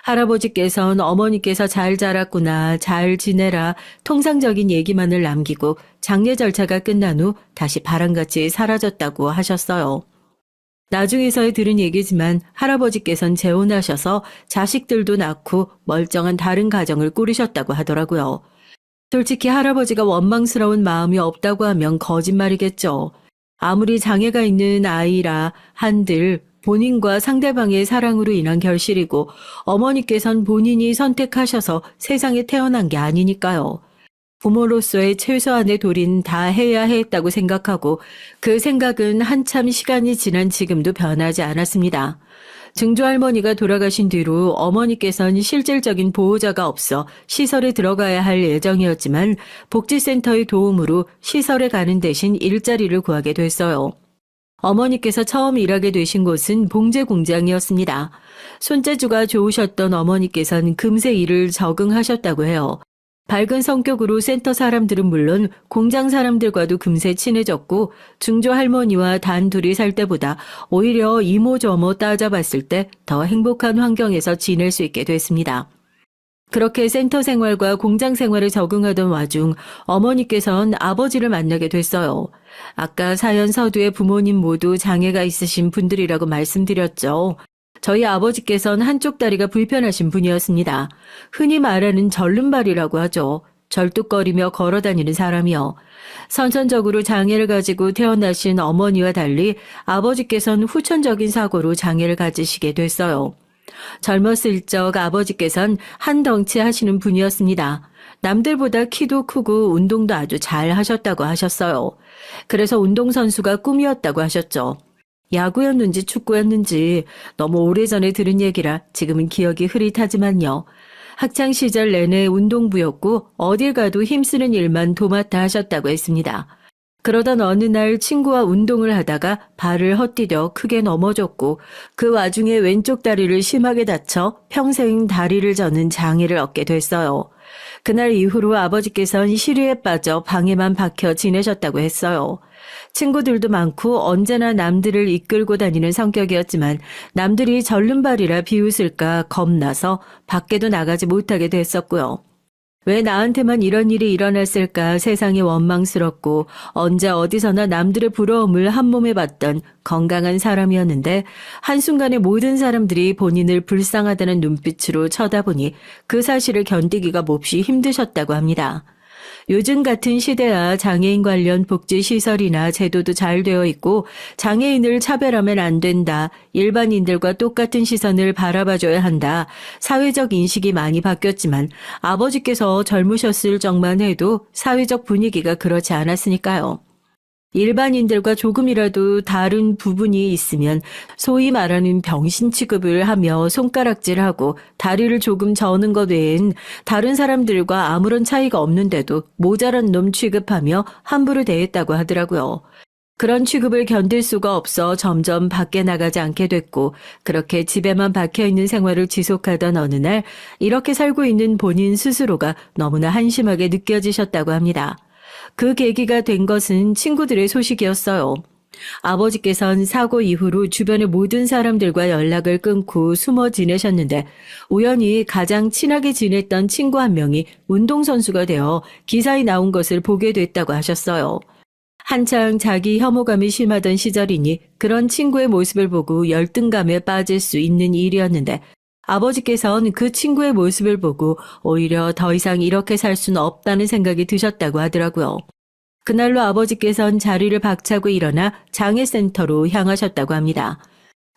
할아버지께서는 어머니께서 잘 자랐구나, 잘 지내라, 통상적인 얘기만을 남기고 장례 절차가 끝난 후 다시 바람같이 사라졌다고 하셨어요. 나중에서 들은 얘기지만 할아버지께서는 재혼하셔서 자식들도 낳고 멀쩡한 다른 가정을 꾸리셨다고 하더라고요. 솔직히 할아버지가 원망스러운 마음이 없다고 하면 거짓말이겠죠. 아무리 장애가 있는 아이라 한들 본인과 상대방의 사랑으로 인한 결실이고 어머니께선 본인이 선택하셔서 세상에 태어난 게 아니니까요. 부모로서의 최소한의 도리는 다 해야 했다고 생각하고 그 생각은 한참 시간이 지난 지금도 변하지 않았습니다. 증조 할머니가 돌아가신 뒤로 어머니께서는 실질적인 보호자가 없어 시설에 들어가야 할 예정이었지만 복지센터의 도움으로 시설에 가는 대신 일자리를 구하게 됐어요. 어머니께서 처음 일하게 되신 곳은 봉제 공장이었습니다. 손재주가 좋으셨던 어머니께서는 금세 일을 적응하셨다고 해요. 밝은 성격으로 센터 사람들은 물론 공장 사람들과도 금세 친해졌고 중조 할머니와 단둘이 살 때보다 오히려 이모저모 따져봤을 때 더 행복한 환경에서 지낼 수 있게 됐습니다. 그렇게 센터 생활과 공장 생활에 적응하던 와중 어머니께서는 아버지를 만나게 됐어요. 아까 사연 서두에 부모님 모두 장애가 있으신 분들이라고 말씀드렸죠. 저희 아버지께서는 한쪽 다리가 불편하신 분이었습니다. 흔히 말하는 절름발이라고 하죠. 절뚝거리며 걸어다니는 사람이요. 선천적으로 장애를 가지고 태어나신 어머니와 달리 아버지께서는 후천적인 사고로 장애를 가지시게 됐어요. 젊었을 적 아버지께선 한 덩치 하시는 분이었습니다. 남들보다 키도 크고 운동도 아주 잘 하셨다고 하셨어요. 그래서 운동선수가 꿈이었다고 하셨죠. 야구였는지 축구였는지 너무 오래전에 들은 얘기라 지금은 기억이 흐릿하지만요. 학창시절 내내 운동부였고 어딜 가도 힘쓰는 일만 도맡아 하셨다고 했습니다. 그러던 어느 날 친구와 운동을 하다가 발을 헛디뎌 크게 넘어졌고 그 와중에 왼쪽 다리를 심하게 다쳐 평생 다리를 저는 장애를 얻게 됐어요. 그날 이후로 아버지께서는 시리에 빠져 방에만 박혀 지내셨다고 했어요. 친구들도 많고 언제나 남들을 이끌고 다니는 성격이었지만 남들이 절름발이라 비웃을까 겁나서 밖에도 나가지 못하게 됐었고요. 왜 나한테만 이런 일이 일어났을까 세상이 원망스럽고 언제 어디서나 남들의 부러움을 한몸에 봤던 건강한 사람이었는데 한순간에 모든 사람들이 본인을 불쌍하다는 눈빛으로 쳐다보니 그 사실을 견디기가 몹시 힘드셨다고 합니다. 요즘 같은 시대야 장애인 관련 복지시설이나 제도도 잘 되어 있고 장애인을 차별하면 안 된다. 일반인들과 똑같은 시선을 바라봐줘야 한다. 사회적 인식이 많이 바뀌었지만 아버지께서 젊으셨을 적만 해도 사회적 분위기가 그렇지 않았으니까요. 일반인들과 조금이라도 다른 부분이 있으면 소위 말하는 병신 취급을 하며 손가락질하고 다리를 조금 저는 것 외엔 다른 사람들과 아무런 차이가 없는데도 모자란 놈 취급하며 함부로 대했다고 하더라고요. 그런 취급을 견딜 수가 없어 점점 밖에 나가지 않게 됐고 그렇게 집에만 박혀있는 생활을 지속하던 어느 날 이렇게 살고 있는 본인 스스로가 너무나 한심하게 느껴지셨다고 합니다. 그 계기가 된 것은 친구들의 소식이었어요. 아버지께선 사고 이후로 주변의 모든 사람들과 연락을 끊고 숨어 지내셨는데 우연히 가장 친하게 지냈던 친구 한 명이 운동선수가 되어 기사에 나온 것을 보게 됐다고 하셨어요. 한창 자기 혐오감이 심하던 시절이니 그런 친구의 모습을 보고 열등감에 빠질 수 있는 일이었는데 아버지께서는 그 친구의 모습을 보고 오히려 더 이상 이렇게 살 수는 없다는 생각이 드셨다고 하더라고요. 그날로 아버지께서는 자리를 박차고 일어나 장애센터로 향하셨다고 합니다.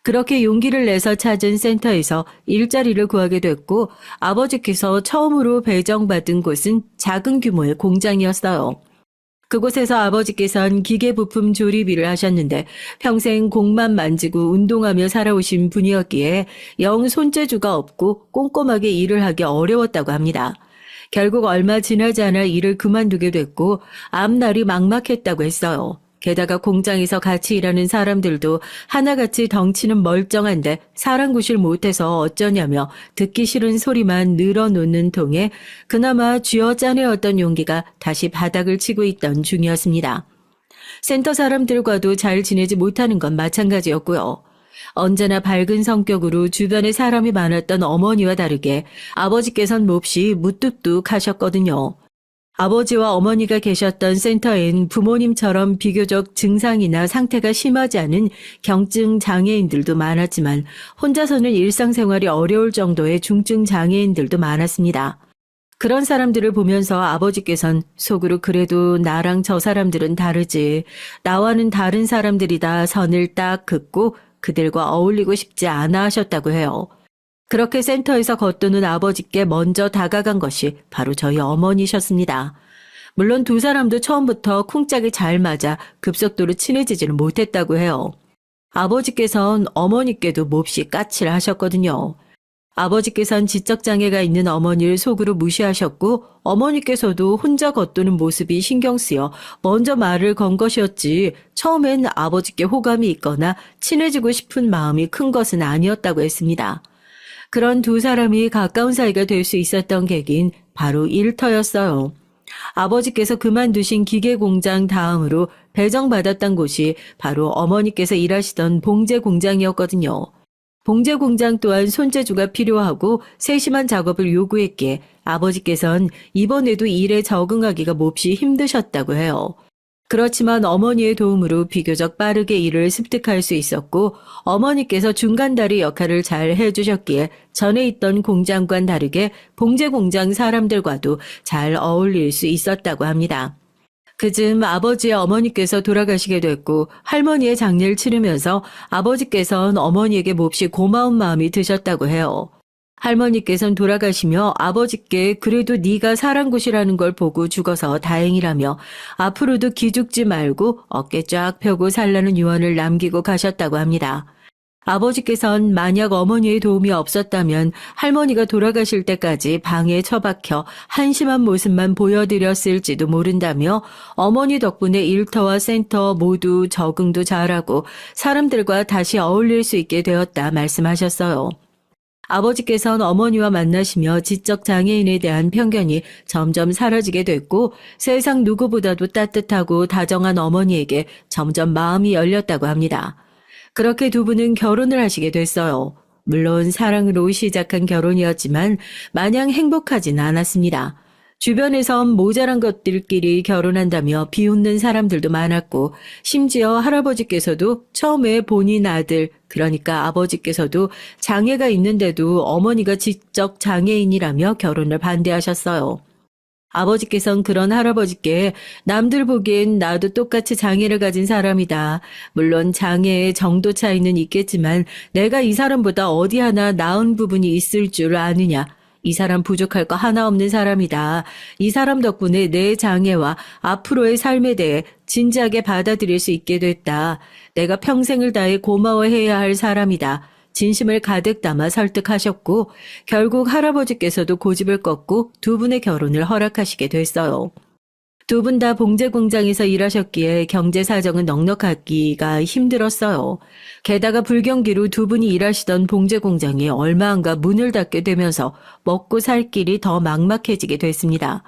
그렇게 용기를 내서 찾은 센터에서 일자리를 구하게 됐고 아버지께서 처음으로 배정받은 곳은 작은 규모의 공장이었어요. 그곳에서 아버지께서는 기계 부품 조립 일을 하셨는데 평생 공만 만지고 운동하며 살아오신 분이었기에 영 손재주가 없고 꼼꼼하게 일을 하기 어려웠다고 합니다. 결국 얼마 지나지 않아 일을 그만두게 됐고 앞날이 막막했다고 했어요. 게다가 공장에서 같이 일하는 사람들도 하나같이 덩치는 멀쩡한데 사람 구실 못해서 어쩌냐며 듣기 싫은 소리만 늘어놓는 통에 그나마 쥐어짜내었던 용기가 다시 바닥을 치고 있던 중이었습니다. 센터 사람들과도 잘 지내지 못하는 건 마찬가지였고요. 언제나 밝은 성격으로 주변에 사람이 많았던 어머니와 다르게 아버지께선 몹시 무뚝뚝하셨거든요. 아버지와 어머니가 계셨던 센터엔 부모님처럼 비교적 증상이나 상태가 심하지 않은 경증 장애인들도 많았지만 혼자서는 일상생활이 어려울 정도의 중증 장애인들도 많았습니다. 그런 사람들을 보면서 아버지께선 속으로 그래도 나랑 저 사람들은 다르지. 나와는 다른 사람들이다 선을 딱 긋고 그들과 어울리고 싶지 않아 하셨다고 해요. 그렇게 센터에서 겉도는 아버지께 먼저 다가간 것이 바로 저희 어머니셨습니다. 물론 두 사람도 처음부터 쿵짝이 잘 맞아 급속도로 친해지지는 못했다고 해요. 아버지께서는 어머니께도 몹시 까칠하셨거든요. 아버지께선 지적장애가 있는 어머니를 속으로 무시하셨고 어머니께서도 혼자 겉도는 모습이 신경 쓰여 먼저 말을 건 것이었지 처음엔 아버지께 호감이 있거나 친해지고 싶은 마음이 큰 것은 아니었다고 했습니다. 그런 두 사람이 가까운 사이가 될 수 있었던 계기는 바로 일터였어요. 아버지께서 그만두신 기계공장 다음으로 배정받았던 곳이 바로 어머니께서 일하시던 봉제 공장이었거든요. 봉제 공장 또한 손재주가 필요하고 세심한 작업을 요구했기에 아버지께선 이번에도 일에 적응하기가 몹시 힘드셨다고 해요. 그렇지만 어머니의 도움으로 비교적 빠르게 일을 습득할 수 있었고 어머니께서 중간다리 역할을 잘 해주셨기에 전에 있던 공장과는 다르게 봉제 공장 사람들과도 잘 어울릴 수 있었다고 합니다. 그즈음 아버지의 어머니께서 돌아가시게 됐고 할머니의 장례를 치르면서 아버지께서는 어머니에게 몹시 고마운 마음이 드셨다고 해요. 할머니께서는 돌아가시며 아버지께 그래도 네가 살한 곳이라는 걸 보고 죽어서 다행이라며 앞으로도 기죽지 말고 어깨 쫙 펴고 살라는 유언을 남기고 가셨다고 합니다. 아버지께선 만약 어머니의 도움이 없었다면 할머니가 돌아가실 때까지 방에 처박혀 한심한 모습만 보여드렸을지도 모른다며 어머니 덕분에 일터와 센터 모두 적응도 잘하고 사람들과 다시 어울릴 수 있게 되었다 말씀하셨어요. 아버지께서는 어머니와 만나시며 지적 장애인에 대한 편견이 점점 사라지게 됐고 세상 누구보다도 따뜻하고 다정한 어머니에게 점점 마음이 열렸다고 합니다. 그렇게 두 분은 결혼을 하시게 됐어요. 물론 사랑으로 시작한 결혼이었지만 마냥 행복하진 않았습니다. 주변에선 모자란 것들끼리 결혼한다며 비웃는 사람들도 많았고 심지어 할아버지께서도 처음에 본인 아들 그러니까 아버지께서도 장애가 있는데도 어머니가 지적 장애인이라며 결혼을 반대하셨어요. 아버지께선 그런 할아버지께 남들 보기엔 나도 똑같이 장애를 가진 사람이다. 물론 장애의 정도 차이는 있겠지만 내가 이 사람보다 어디 하나 나은 부분이 있을 줄 아느냐. 이 사람 부족할 거 하나 없는 사람이다. 이 사람 덕분에 내 장애와 앞으로의 삶에 대해 진지하게 받아들일 수 있게 됐다. 내가 평생을 다해 고마워해야 할 사람이다. 진심을 가득 담아 설득하셨고 결국 할아버지께서도 고집을 꺾고 두 분의 결혼을 허락하시게 됐어요. 두 분 다 봉제 공장에서 일하셨기에 경제 사정은 넉넉하기가 힘들었어요. 게다가 불경기로 두 분이 일하시던 봉제 공장이 얼마 안가 문을 닫게 되면서 먹고 살 길이 더 막막해지게 됐습니다.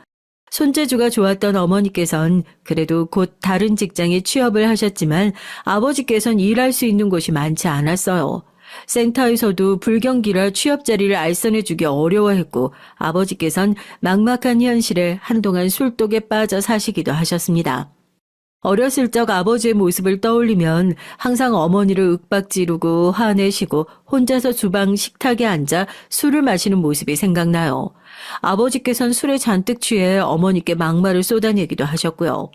손재주가 좋았던 어머니께선 그래도 곧 다른 직장에 취업을 하셨지만 아버지께선 일할 수 있는 곳이 많지 않았어요. 센터에서도 불경기라 취업 자리를 알선해주기 어려워했고 아버지께선 막막한 현실에 한동안 술독에 빠져 사시기도 하셨습니다. 어렸을 적 아버지의 모습을 떠올리면 항상 어머니를 윽박지르고 화내시고 혼자서 주방 식탁에 앉아 술을 마시는 모습이 생각나요. 아버지께선 술에 잔뜩 취해 어머니께 막말을 쏟아내기도 하셨고요.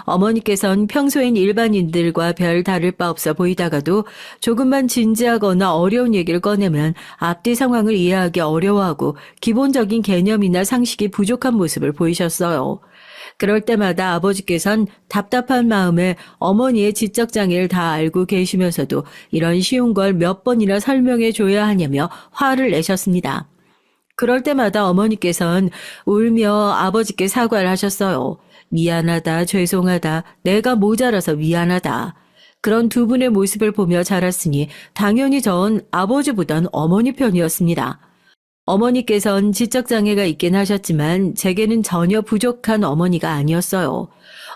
어머니께선 평소엔 일반인들과 별 다를 바 없어 보이다가도 조금만 진지하거나 어려운 얘기를 꺼내면 앞뒤 상황을 이해하기 어려워하고 기본적인 개념이나 상식이 부족한 모습을 보이셨어요. 그럴 때마다 아버지께선 답답한 마음에 어머니의 지적장애를 다 알고 계시면서도 이런 쉬운 걸 몇 번이나 설명해 줘야 하냐며 화를 내셨습니다. 그럴 때마다 어머니께선 울며 아버지께 사과를 하셨어요. 미안하다, 죄송하다, 내가 모자라서 미안하다. 그런 두 분의 모습을 보며 자랐으니 당연히 전 아버지보단 어머니 편이었습니다. 어머니께선 지적장애가 있긴 하셨지만 제게는 전혀 부족한 어머니가 아니었어요.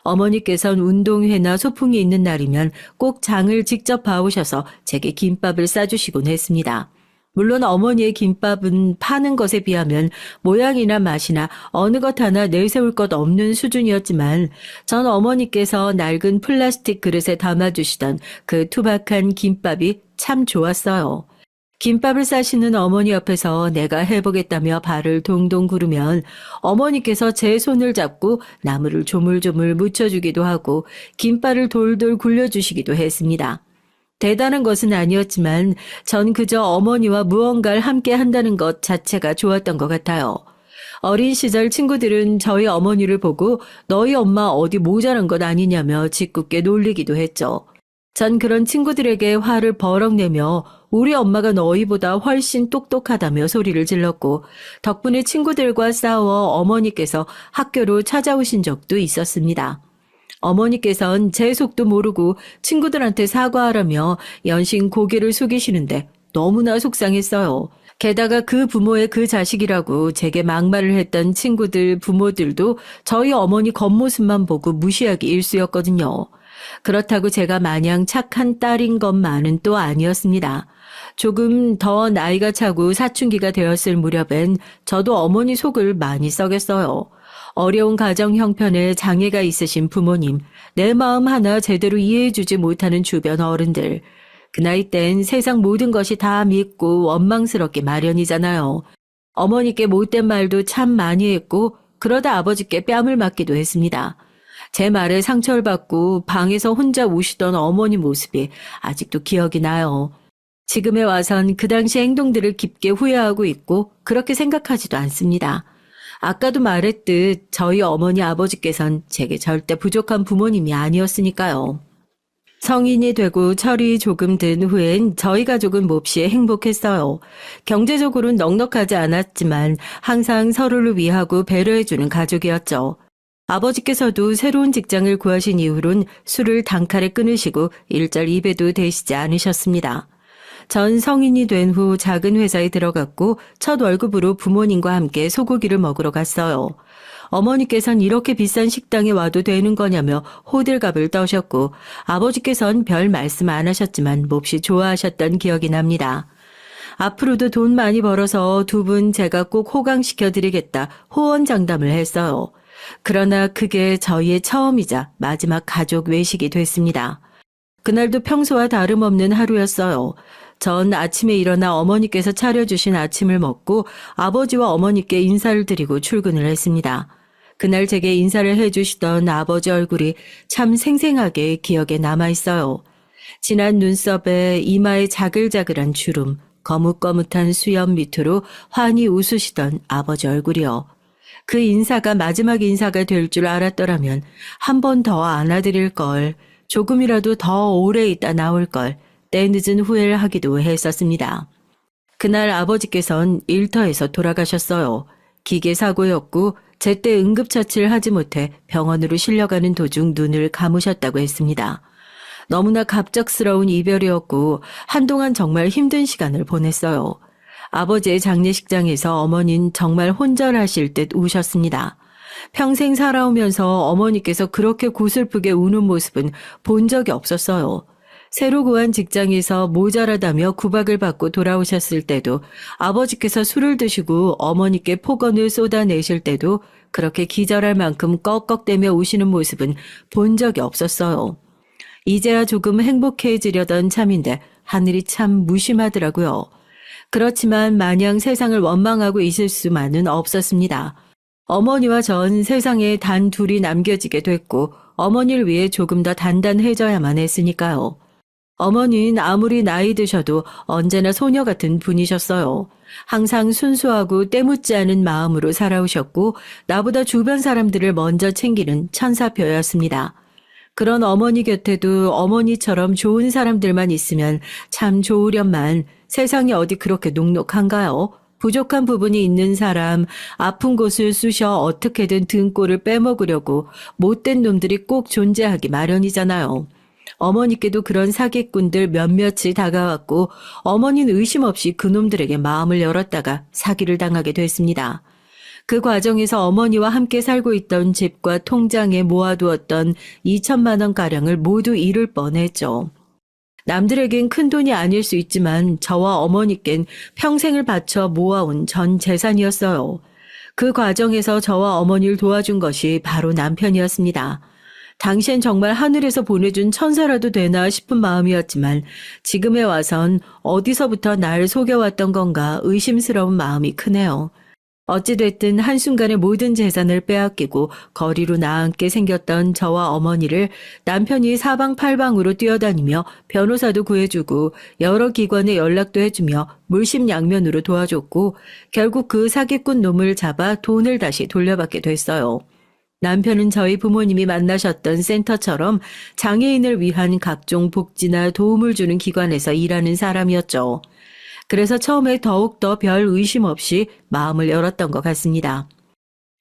어머니께선 운동회나 소풍이 있는 날이면 꼭 장을 직접 봐오셔서 제게 김밥을 싸주시곤 했습니다. 물론 어머니의 김밥은 파는 것에 비하면 모양이나 맛이나 어느 것 하나 내세울 것 없는 수준이었지만 전 어머니께서 낡은 플라스틱 그릇에 담아주시던 그 투박한 김밥이 참 좋았어요. 김밥을 싸시는 어머니 옆에서 내가 해보겠다며 발을 동동 구르면 어머니께서 제 손을 잡고 나물을 조물조물 묻혀주기도 하고 김밥을 돌돌 굴려주시기도 했습니다. 대단한 것은 아니었지만 전 그저 어머니와 무언가를 함께 한다는 것 자체가 좋았던 것 같아요. 어린 시절 친구들은 저희 어머니를 보고 너희 엄마 어디 모자란 것 아니냐며 짓궂게 놀리기도 했죠. 전 그런 친구들에게 화를 버럭 내며 우리 엄마가 너희보다 훨씬 똑똑하다며 소리를 질렀고 덕분에 친구들과 싸워 어머니께서 학교로 찾아오신 적도 있었습니다. 어머니께선 제 속도 모르고 친구들한테 사과하라며 연신 고개를 숙이시는데 너무나 속상했어요. 게다가 그 부모의 그 자식이라고 제게 막말을 했던 친구들 부모들도 저희 어머니 겉모습만 보고 무시하기 일쑤였거든요. 그렇다고 제가 마냥 착한 딸인 것만은 또 아니었습니다. 조금 더 나이가 차고 사춘기가 되었을 무렵엔 저도 어머니 속을 많이 썩였어요. 어려운 가정 형편에 장애가 있으신 부모님, 내 마음 하나 제대로 이해해주지 못하는 주변 어른들. 그 나이 땐 세상 모든 것이 다 믿고 원망스럽게 마련이잖아요. 어머니께 못된 말도 참 많이 했고 그러다 아버지께 뺨을 맞기도 했습니다. 제 말에 상처를 받고 방에서 혼자 우시던 어머니 모습이 아직도 기억이 나요. 지금에 와선 그 당시 행동들을 깊게 후회하고 있고 그렇게 생각하지도 않습니다. 아까도 말했듯 저희 어머니 아버지께선 제게 절대 부족한 부모님이 아니었으니까요. 성인이 되고 철이 조금 든 후엔 저희 가족은 몹시 행복했어요. 경제적으로는 넉넉하지 않았지만 항상 서로를 위하고 배려해주는 가족이었죠. 아버지께서도 새로운 직장을 구하신 이후론 술을 단칼에 끊으시고 일절 입에도 대시지 않으셨습니다. 전 성인이 된 후 작은 회사에 들어갔고 첫 월급으로 부모님과 함께 소고기를 먹으러 갔어요. 어머니께선 이렇게 비싼 식당에 와도 되는 거냐며 호들갑을 떠셨고 아버지께선 별 말씀 안 하셨지만 몹시 좋아하셨던 기억이 납니다. 앞으로도 돈 많이 벌어서 두 분 제가 꼭 호강시켜드리겠다 호언장담을 했어요. 그러나 그게 저희의 처음이자 마지막 가족 외식이 됐습니다. 그날도 평소와 다름없는 하루였어요. 전 아침에 일어나 어머니께서 차려주신 아침을 먹고 아버지와 어머니께 인사를 드리고 출근을 했습니다. 그날 제게 인사를 해주시던 아버지 얼굴이 참 생생하게 기억에 남아있어요. 진한 눈썹에 이마에 자글자글한 주름, 거뭇거뭇한 수염 밑으로 환히 웃으시던 아버지 얼굴이요. 그 인사가 마지막 인사가 될 줄 알았더라면 한 번 더 안아드릴 걸, 조금이라도 더 오래 있다 나올 걸, 때늦은 후회를 하기도 했었습니다. 그날 아버지께선 일터에서 돌아가셨어요. 기계 사고였고 제때 응급처치를 하지 못해 병원으로 실려가는 도중 눈을 감으셨다고 했습니다. 너무나 갑작스러운 이별이었고 한동안 정말 힘든 시간을 보냈어요. 아버지의 장례식장에서 어머니는 정말 혼절하실 듯 우셨습니다. 평생 살아오면서 어머니께서 그렇게 고슬프게 우는 모습은 본 적이 없었어요. 새로 구한 직장에서 모자라다며 구박을 받고 돌아오셨을 때도 아버지께서 술을 드시고 어머니께 폭언을 쏟아내실 때도 그렇게 기절할 만큼 꺽꺽대며 우시는 모습은 본 적이 없었어요. 이제야 조금 행복해지려던 참인데 하늘이 참 무심하더라고요. 그렇지만 마냥 세상을 원망하고 있을 수만은 없었습니다. 어머니와 전 세상에 단 둘이 남겨지게 됐고 어머니를 위해 조금 더 단단해져야만 했으니까요. 어머니는 아무리 나이 드셔도 언제나 소녀 같은 분이셨어요. 항상 순수하고 때묻지 않은 마음으로 살아오셨고 나보다 주변 사람들을 먼저 챙기는 천사표였습니다. 그런 어머니 곁에도 어머니처럼 좋은 사람들만 있으면 참 좋으련만 세상이 어디 그렇게 녹록한가요? 부족한 부분이 있는 사람, 아픈 곳을 쑤셔 어떻게든 등골을 빼먹으려고 못된 놈들이 꼭 존재하기 마련이잖아요. 어머니께도 그런 사기꾼들 몇몇이 다가왔고 어머니는 의심 없이 그놈들에게 마음을 열었다가 사기를 당하게 됐습니다. 그 과정에서 어머니와 함께 살고 있던 집과 통장에 모아두었던 2천만 원가량을 모두 잃을 뻔했죠. 남들에겐 큰 돈이 아닐 수 있지만 저와 어머니께는 평생을 바쳐 모아온 전 재산이었어요. 그 과정에서 저와 어머니를 도와준 것이 바로 남편이었습니다. 당시엔 정말 하늘에서 보내준 천사라도 되나 싶은 마음이었지만 지금에 와선 어디서부터 날 속여왔던 건가 의심스러운 마음이 크네요. 어찌됐든 한순간에 모든 재산을 빼앗기고 거리로 나앉게 생겼던 저와 어머니를 남편이 사방팔방으로 뛰어다니며 변호사도 구해주고 여러 기관에 연락도 해주며 물심양면으로 도와줬고 결국 그 사기꾼 놈을 잡아 돈을 다시 돌려받게 됐어요. 남편은 저희 부모님이 만나셨던 센터처럼 장애인을 위한 각종 복지나 도움을 주는 기관에서 일하는 사람이었죠. 그래서 처음에 더욱더 별 의심 없이 마음을 열었던 것 같습니다.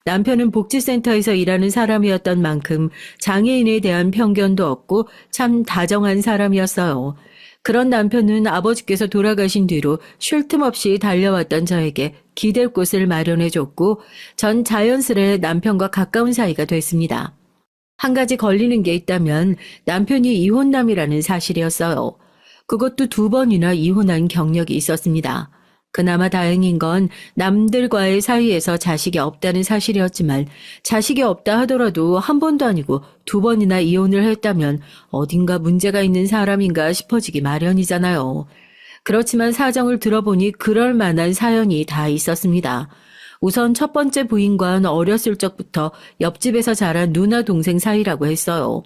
남편은 복지센터에서 일하는 사람이었던 만큼 장애인에 대한 편견도 없고 참 다정한 사람이었어요. 그런 남편은 아버지께서 돌아가신 뒤로 쉴 틈 없이 달려왔던 저에게 기댈 곳을 마련해줬고 전 자연스레 남편과 가까운 사이가 됐습니다. 한 가지 걸리는 게 있다면 남편이 이혼남이라는 사실이었어요. 그것도 2번이나 이혼한 경력이 있었습니다. 그나마 다행인 건 남들과의 사이에서 자식이 없다는 사실이었지만 자식이 없다 하더라도 1번도 아니고 2번이나 이혼을 했다면 어딘가 문제가 있는 사람인가 싶어지기 마련이잖아요. 그렇지만 사정을 들어보니 그럴 만한 사연이 다 있었습니다. 우선 첫 번째 부인과는 어렸을 적부터 옆집에서 자란 누나 동생 사이라고 했어요.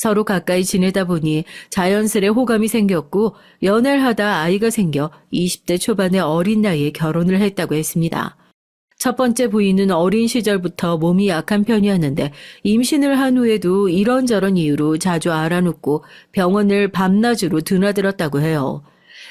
서로 가까이 지내다 보니 자연스레 호감이 생겼고 연애를 하다 아이가 생겨 20대 초반의 어린 나이에 결혼을 했다고 했습니다. 첫 번째 부인은 어린 시절부터 몸이 약한 편이었는데 임신을 한 후에도 이런저런 이유로 자주 알아눕고 병원을 밤낮으로 드나들었다고 해요.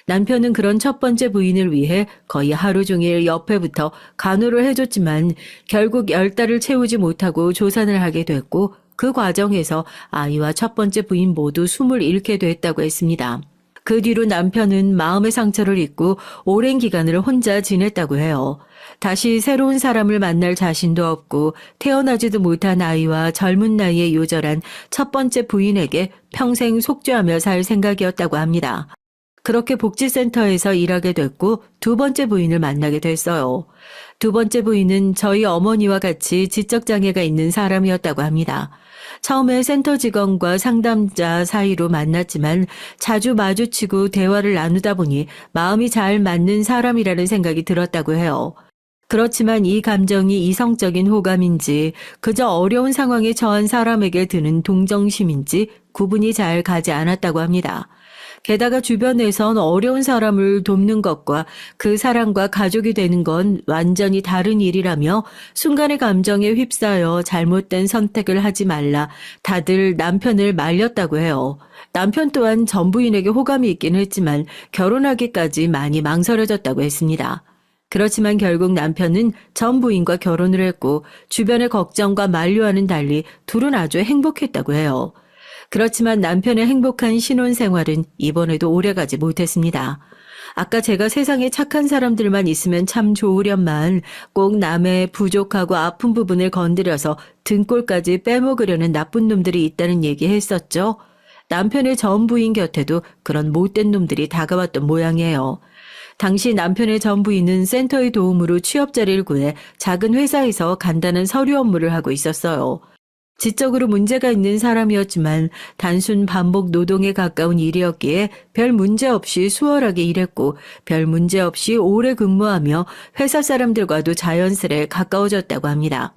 남편은 그런 첫 번째 부인을 위해 거의 하루 종일 옆에부터 간호를 해줬지만 결국 10달을 채우지 못하고 조산을 하게 됐고 그 과정에서 아이와 첫 번째 부인 모두 숨을 잃게 됐다고 했습니다. 그 뒤로 남편은 마음의 상처를 입고 오랜 기간을 혼자 지냈다고 해요. 다시 새로운 사람을 만날 자신도 없고 태어나지도 못한 아이와 젊은 나이에 요절한 첫 번째 부인에게 평생 속죄하며 살 생각이었다고 합니다. 그렇게 복지센터에서 일하게 됐고 2번째 부인을 만나게 됐어요. 2번째 부인은 저희 어머니와 같이 지적장애가 있는 사람이었다고 합니다. 처음에 센터 직원과 상담자 사이로 만났지만 자주 마주치고 대화를 나누다 보니 마음이 잘 맞는 사람이라는 생각이 들었다고 해요. 그렇지만 이 감정이 이성적인 호감인지 그저 어려운 상황에 처한 사람에게 드는 동정심인지 구분이 잘 가지 않았다고 합니다. 게다가 주변에선 어려운 사람을 돕는 것과 그 사람과 가족이 되는 건 완전히 다른 일이라며 순간의 감정에 휩싸여 잘못된 선택을 하지 말라 다들 남편을 말렸다고 해요. 남편 또한 전 부인에게 호감이 있긴 했지만 결혼하기까지 많이 망설여졌다고 했습니다. 그렇지만 결국 남편은 전 부인과 결혼을 했고 주변의 걱정과 만류와는 달리 둘은 아주 행복했다고 해요. 그렇지만 남편의 행복한 신혼생활은 이번에도 오래가지 못했습니다. 아까 제가 세상에 착한 사람들만 있으면 참 좋으련만 꼭 남의 부족하고 아픈 부분을 건드려서 등골까지 빼먹으려는 나쁜 놈들이 있다는 얘기 했었죠. 남편의 전 부인 곁에도 그런 못된 놈들이 다가왔던 모양이에요. 당시 남편의 전 부인은 센터의 도움으로 취업 자리를 구해 작은 회사에서 간단한 서류 업무를 하고 있었어요. 지적으로 문제가 있는 사람이었지만 단순 반복 노동에 가까운 일이었기에 별 문제 없이 수월하게 일했고 별 문제 없이 오래 근무하며 회사 사람들과도 자연스레 가까워졌다고 합니다.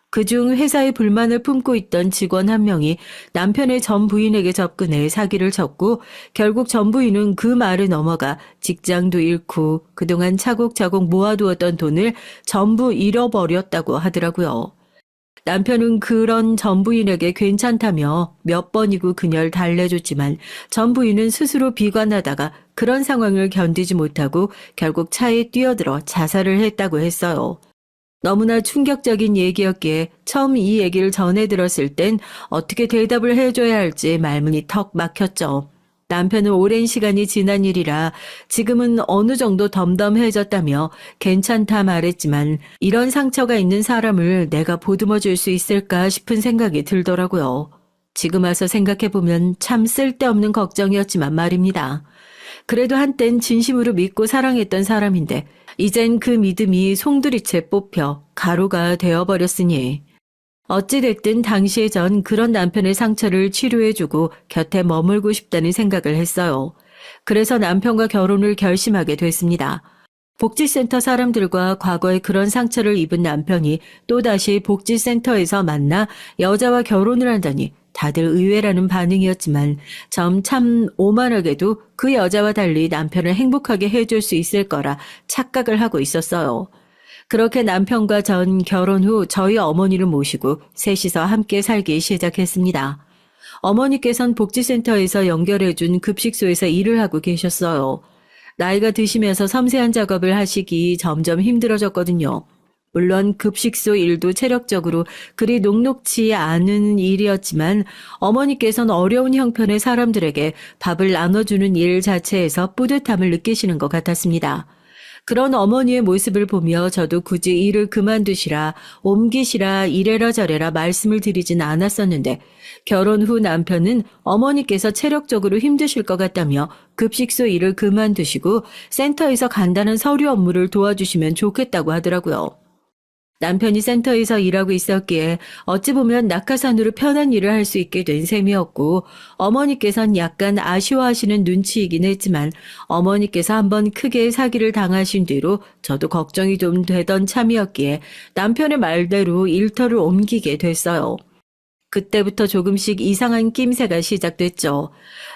그중 회사에 불만을 품고 있던 직원 한 명이 남편의 전 부인에게 접근해 사기를 쳤고 결국 전 부인은 그 말을 넘어가 직장도 잃고 그동안 차곡차곡 모아두었던 돈을 전부 잃어버렸다고 하더라고요. 남편은 그런 전 부인에게 괜찮다며 몇 번이고 그녀를 달래줬지만 전 부인은 스스로 비관하다가 그런 상황을 견디지 못하고 결국 차에 뛰어들어 자살을 했다고 했어요. 너무나 충격적인 얘기였기에 처음 이 얘기를 전해 들었을 땐 어떻게 대답을 해줘야 할지 말문이 턱 막혔죠. 남편은 오랜 시간이 지난 일이라 지금은 어느 정도 덤덤해졌다며 괜찮다 말했지만 이런 상처가 있는 사람을 내가 보듬어 줄 수 있을까 싶은 생각이 들더라고요. 지금 와서 생각해보면 참 쓸데없는 걱정이었지만 말입니다. 그래도 한땐 진심으로 믿고 사랑했던 사람인데 이젠 그 믿음이 송두리째 뽑혀 가루가 되어버렸으니 어찌됐든 당시에 전 그런 남편의 상처를 치료해주고 곁에 머물고 싶다는 생각을 했어요. 그래서 남편과 결혼을 결심하게 됐습니다. 복지센터 사람들과 과거에 그런 상처를 입은 남편이 또다시 복지센터에서 만나 여자와 결혼을 한다니 다들 의외라는 반응이었지만 참 오만하게도 그 여자와 달리 남편을 행복하게 해줄 수 있을 거라 착각을 하고 있었어요. 그렇게 남편과 전 결혼 후 저희 어머니를 모시고 셋이서 함께 살기 시작했습니다. 어머니께선 복지센터에서 연결해준 급식소에서 일을 하고 계셨어요. 나이가 드시면서 섬세한 작업을 하시기 점점 힘들어졌거든요. 물론 급식소 일도 체력적으로 그리 녹록지 않은 일이었지만 어머니께서는 어려운 형편의 사람들에게 밥을 나눠주는 일 자체에서 뿌듯함을 느끼시는 것 같았습니다. 그런 어머니의 모습을 보며 저도 굳이 일을 그만두시라, 옮기시라, 이래라 저래라 말씀을 드리진 않았었는데 결혼 후 남편은 어머니께서 체력적으로 힘드실 것 같다며 급식소 일을 그만두시고 센터에서 간단한 서류 업무를 도와주시면 좋겠다고 하더라고요. 남편이 센터에서 일하고 있었기에 어찌 보면 낙하산으로 편한 일을 할 수 있게 된 셈이었고 어머니께선 약간 아쉬워하시는 눈치이긴 했지만 어머니께서 한번 크게 사기를 당하신 뒤로 저도 걱정이 좀 되던 참이었기에 남편의 말대로 일터를 옮기게 됐어요. 그때부터 조금씩 이상한 낌새가 시작됐죠.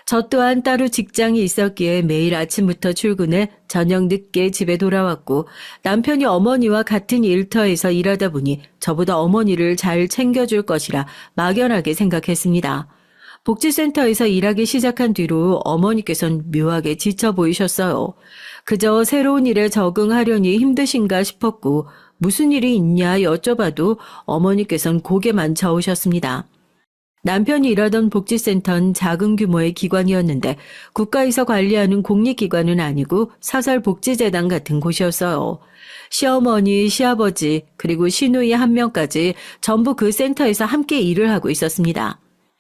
저 또한 따로 직장이 있었기에 매일 아침부터 출근해 저녁 늦게 집에 돌아왔고 남편이 어머니와 같은 일터에서 일하다 보니 저보다 어머니를 잘 챙겨줄 것이라 막연하게 생각했습니다. 복지센터에서 일하기 시작한 뒤로 어머니께선 묘하게 지쳐 보이셨어요. 그저 새로운 일에 적응하려니 힘드신가 싶었고 무슨 일이 있냐 여쭤봐도 어머니께선 고개만 저으셨습니다. 남편이 일하던 복지센터는 작은 규모의 기관이었는데 국가에서 관리하는 공익기관은 아니고 사설복지재단 같은 곳이었어요. 시어머니, 시아버지, 그리고 시누이 한 명까지 전부 그 센터에서 함께 일을 하고 있었습니다.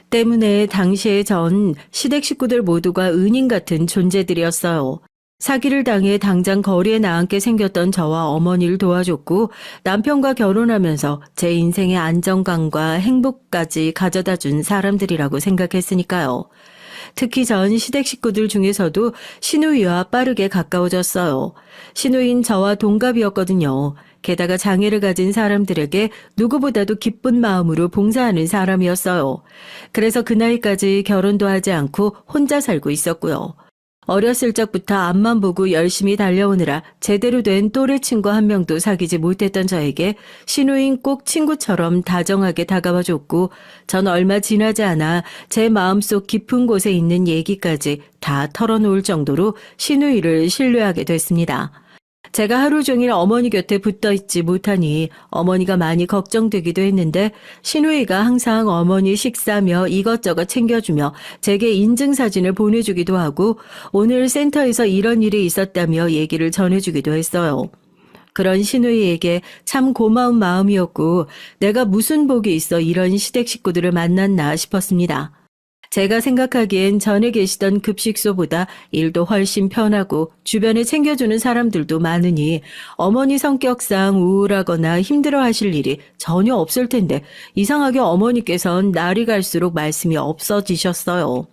때문에 당시에 전 시댁 식구들 모두가 은인 같은 존재들이었어요. 사기를 당해 당장 거리에 나앉게 생겼던 저와 어머니를 도와줬고 남편과 결혼하면서 제 인생의 안정감과 행복까지 가져다 준 사람들이라고 생각했으니까요. 특히 전 시댁 식구들 중에서도 시누이와 빠르게 가까워졌어요. 시누이는 저와 동갑이었거든요. 게다가 장애를 가진 사람들에게 누구보다도 기쁜 마음으로 봉사하는 사람이었어요. 그래서 그 나이까지 결혼도 하지 않고 혼자 살고 있었고요. 어렸을 적부터 앞만 보고 열심히 달려오느라 제대로 된 또래 친구 한 명도 사귀지 못했던 저에게 시누인 꼭 친구처럼 다정하게 다가와줬고 전 얼마 지나지 않아 제 마음속 깊은 곳에 있는 얘기까지 다 털어놓을 정도로 시누이를 신뢰하게 됐습니다. 제가 하루 종일 어머니 곁에 붙어 있지 못하니 어머니가 많이 걱정되기도 했는데 시누이가 항상 어머니 식사며 이것저것 챙겨주며 제게 인증사진을 보내주기도 하고 오늘 센터에서 이런 일이 있었다며 얘기를 전해주기도 했어요. 그런 시누이에게 참 고마운 마음이었고 내가 무슨 복이 있어 이런 시댁 식구들을 만났나 싶었습니다. 제가 생각하기엔 전에 계시던 급식소보다 일도 훨씬 편하고 주변에 챙겨주는 사람들도 많으니 어머니 성격상 우울하거나 힘들어하실 일이 전혀 없을 텐데 이상하게 어머니께선 날이 갈수록 말씀이 없어지셨어요.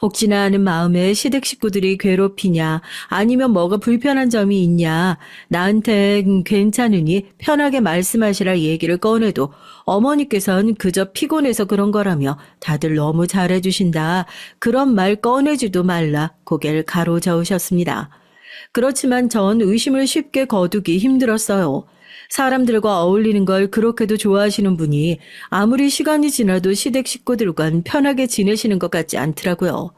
혹시나 하는 마음에 시댁 식구들이 괴롭히냐 아니면 뭐가 불편한 점이 있냐 나한테 괜찮으니 편하게 말씀하시라 얘기를 꺼내도 어머니께서는 그저 피곤해서 그런 거라며 다들 너무 잘해주신다 그런 말 꺼내지도 말라 고개를 가로저으셨습니다. 그렇지만 전 의심을 쉽게 거두기 힘들었어요. 사람들과 어울리는 걸 그렇게도 좋아하시는 분이 아무리 시간이 지나도 시댁 식구들과는 편하게 지내시는 것 같지 않더라고요.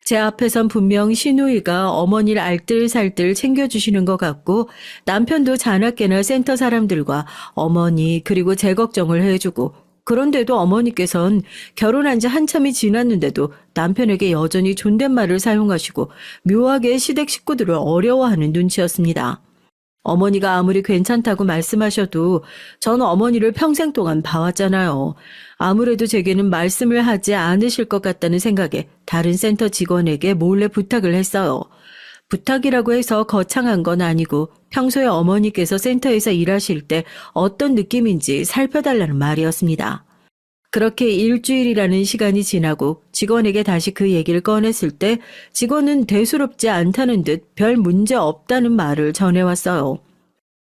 제 앞에선 분명 시누이가 어머니를 알뜰살뜰 챙겨주시는 것 같고 남편도 자나깨나 센터 사람들과 어머니 그리고 제 걱정을 해주고 그런데도 어머니께선 결혼한 지 한참이 지났는데도 남편에게 여전히 존댓말을 사용하시고 묘하게 시댁 식구들을 어려워하는 눈치였습니다. 어머니가 아무리 괜찮다고 말씀하셔도 전 어머니를 평생 동안 봐왔잖아요. 아무래도 제게는 말씀을 하지 않으실 것 같다는 생각에 다른 센터 직원에게 몰래 부탁을 했어요. 부탁이라고 해서 거창한 건 아니고 평소에 어머니께서 센터에서 일하실 때 어떤 느낌인지 살펴달라는 말이었습니다. 그렇게 일주일이라는 시간이 지나고 직원에게 다시 그 얘기를 꺼냈을 때 직원은 대수롭지 않다는 듯 별 문제 없다는 말을 전해왔어요.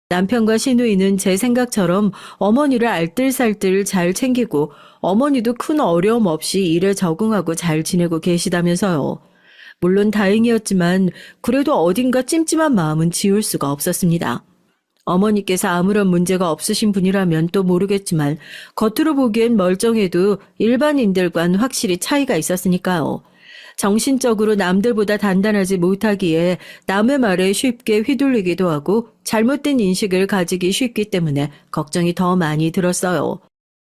남편과 시누이는 제 생각처럼 어머니를 알뜰살뜰 잘 챙기고 어머니도 큰 어려움 없이 일에 적응하고 잘 지내고 계시다면서요. 물론 다행이었지만 그래도 어딘가 찜찜한 마음은 지울 수가 없었습니다. 어머니께서 아무런 문제가 없으신 분이라면 또 모르겠지만 겉으로 보기엔 멀쩡해도 일반인들과는 확실히 차이가 있었으니까요. 정신적으로 남들보다 단단하지 못하기에 남의 말에 쉽게 휘둘리기도 하고 잘못된 인식을 가지기 쉽기 때문에 걱정이 더 많이 들었어요.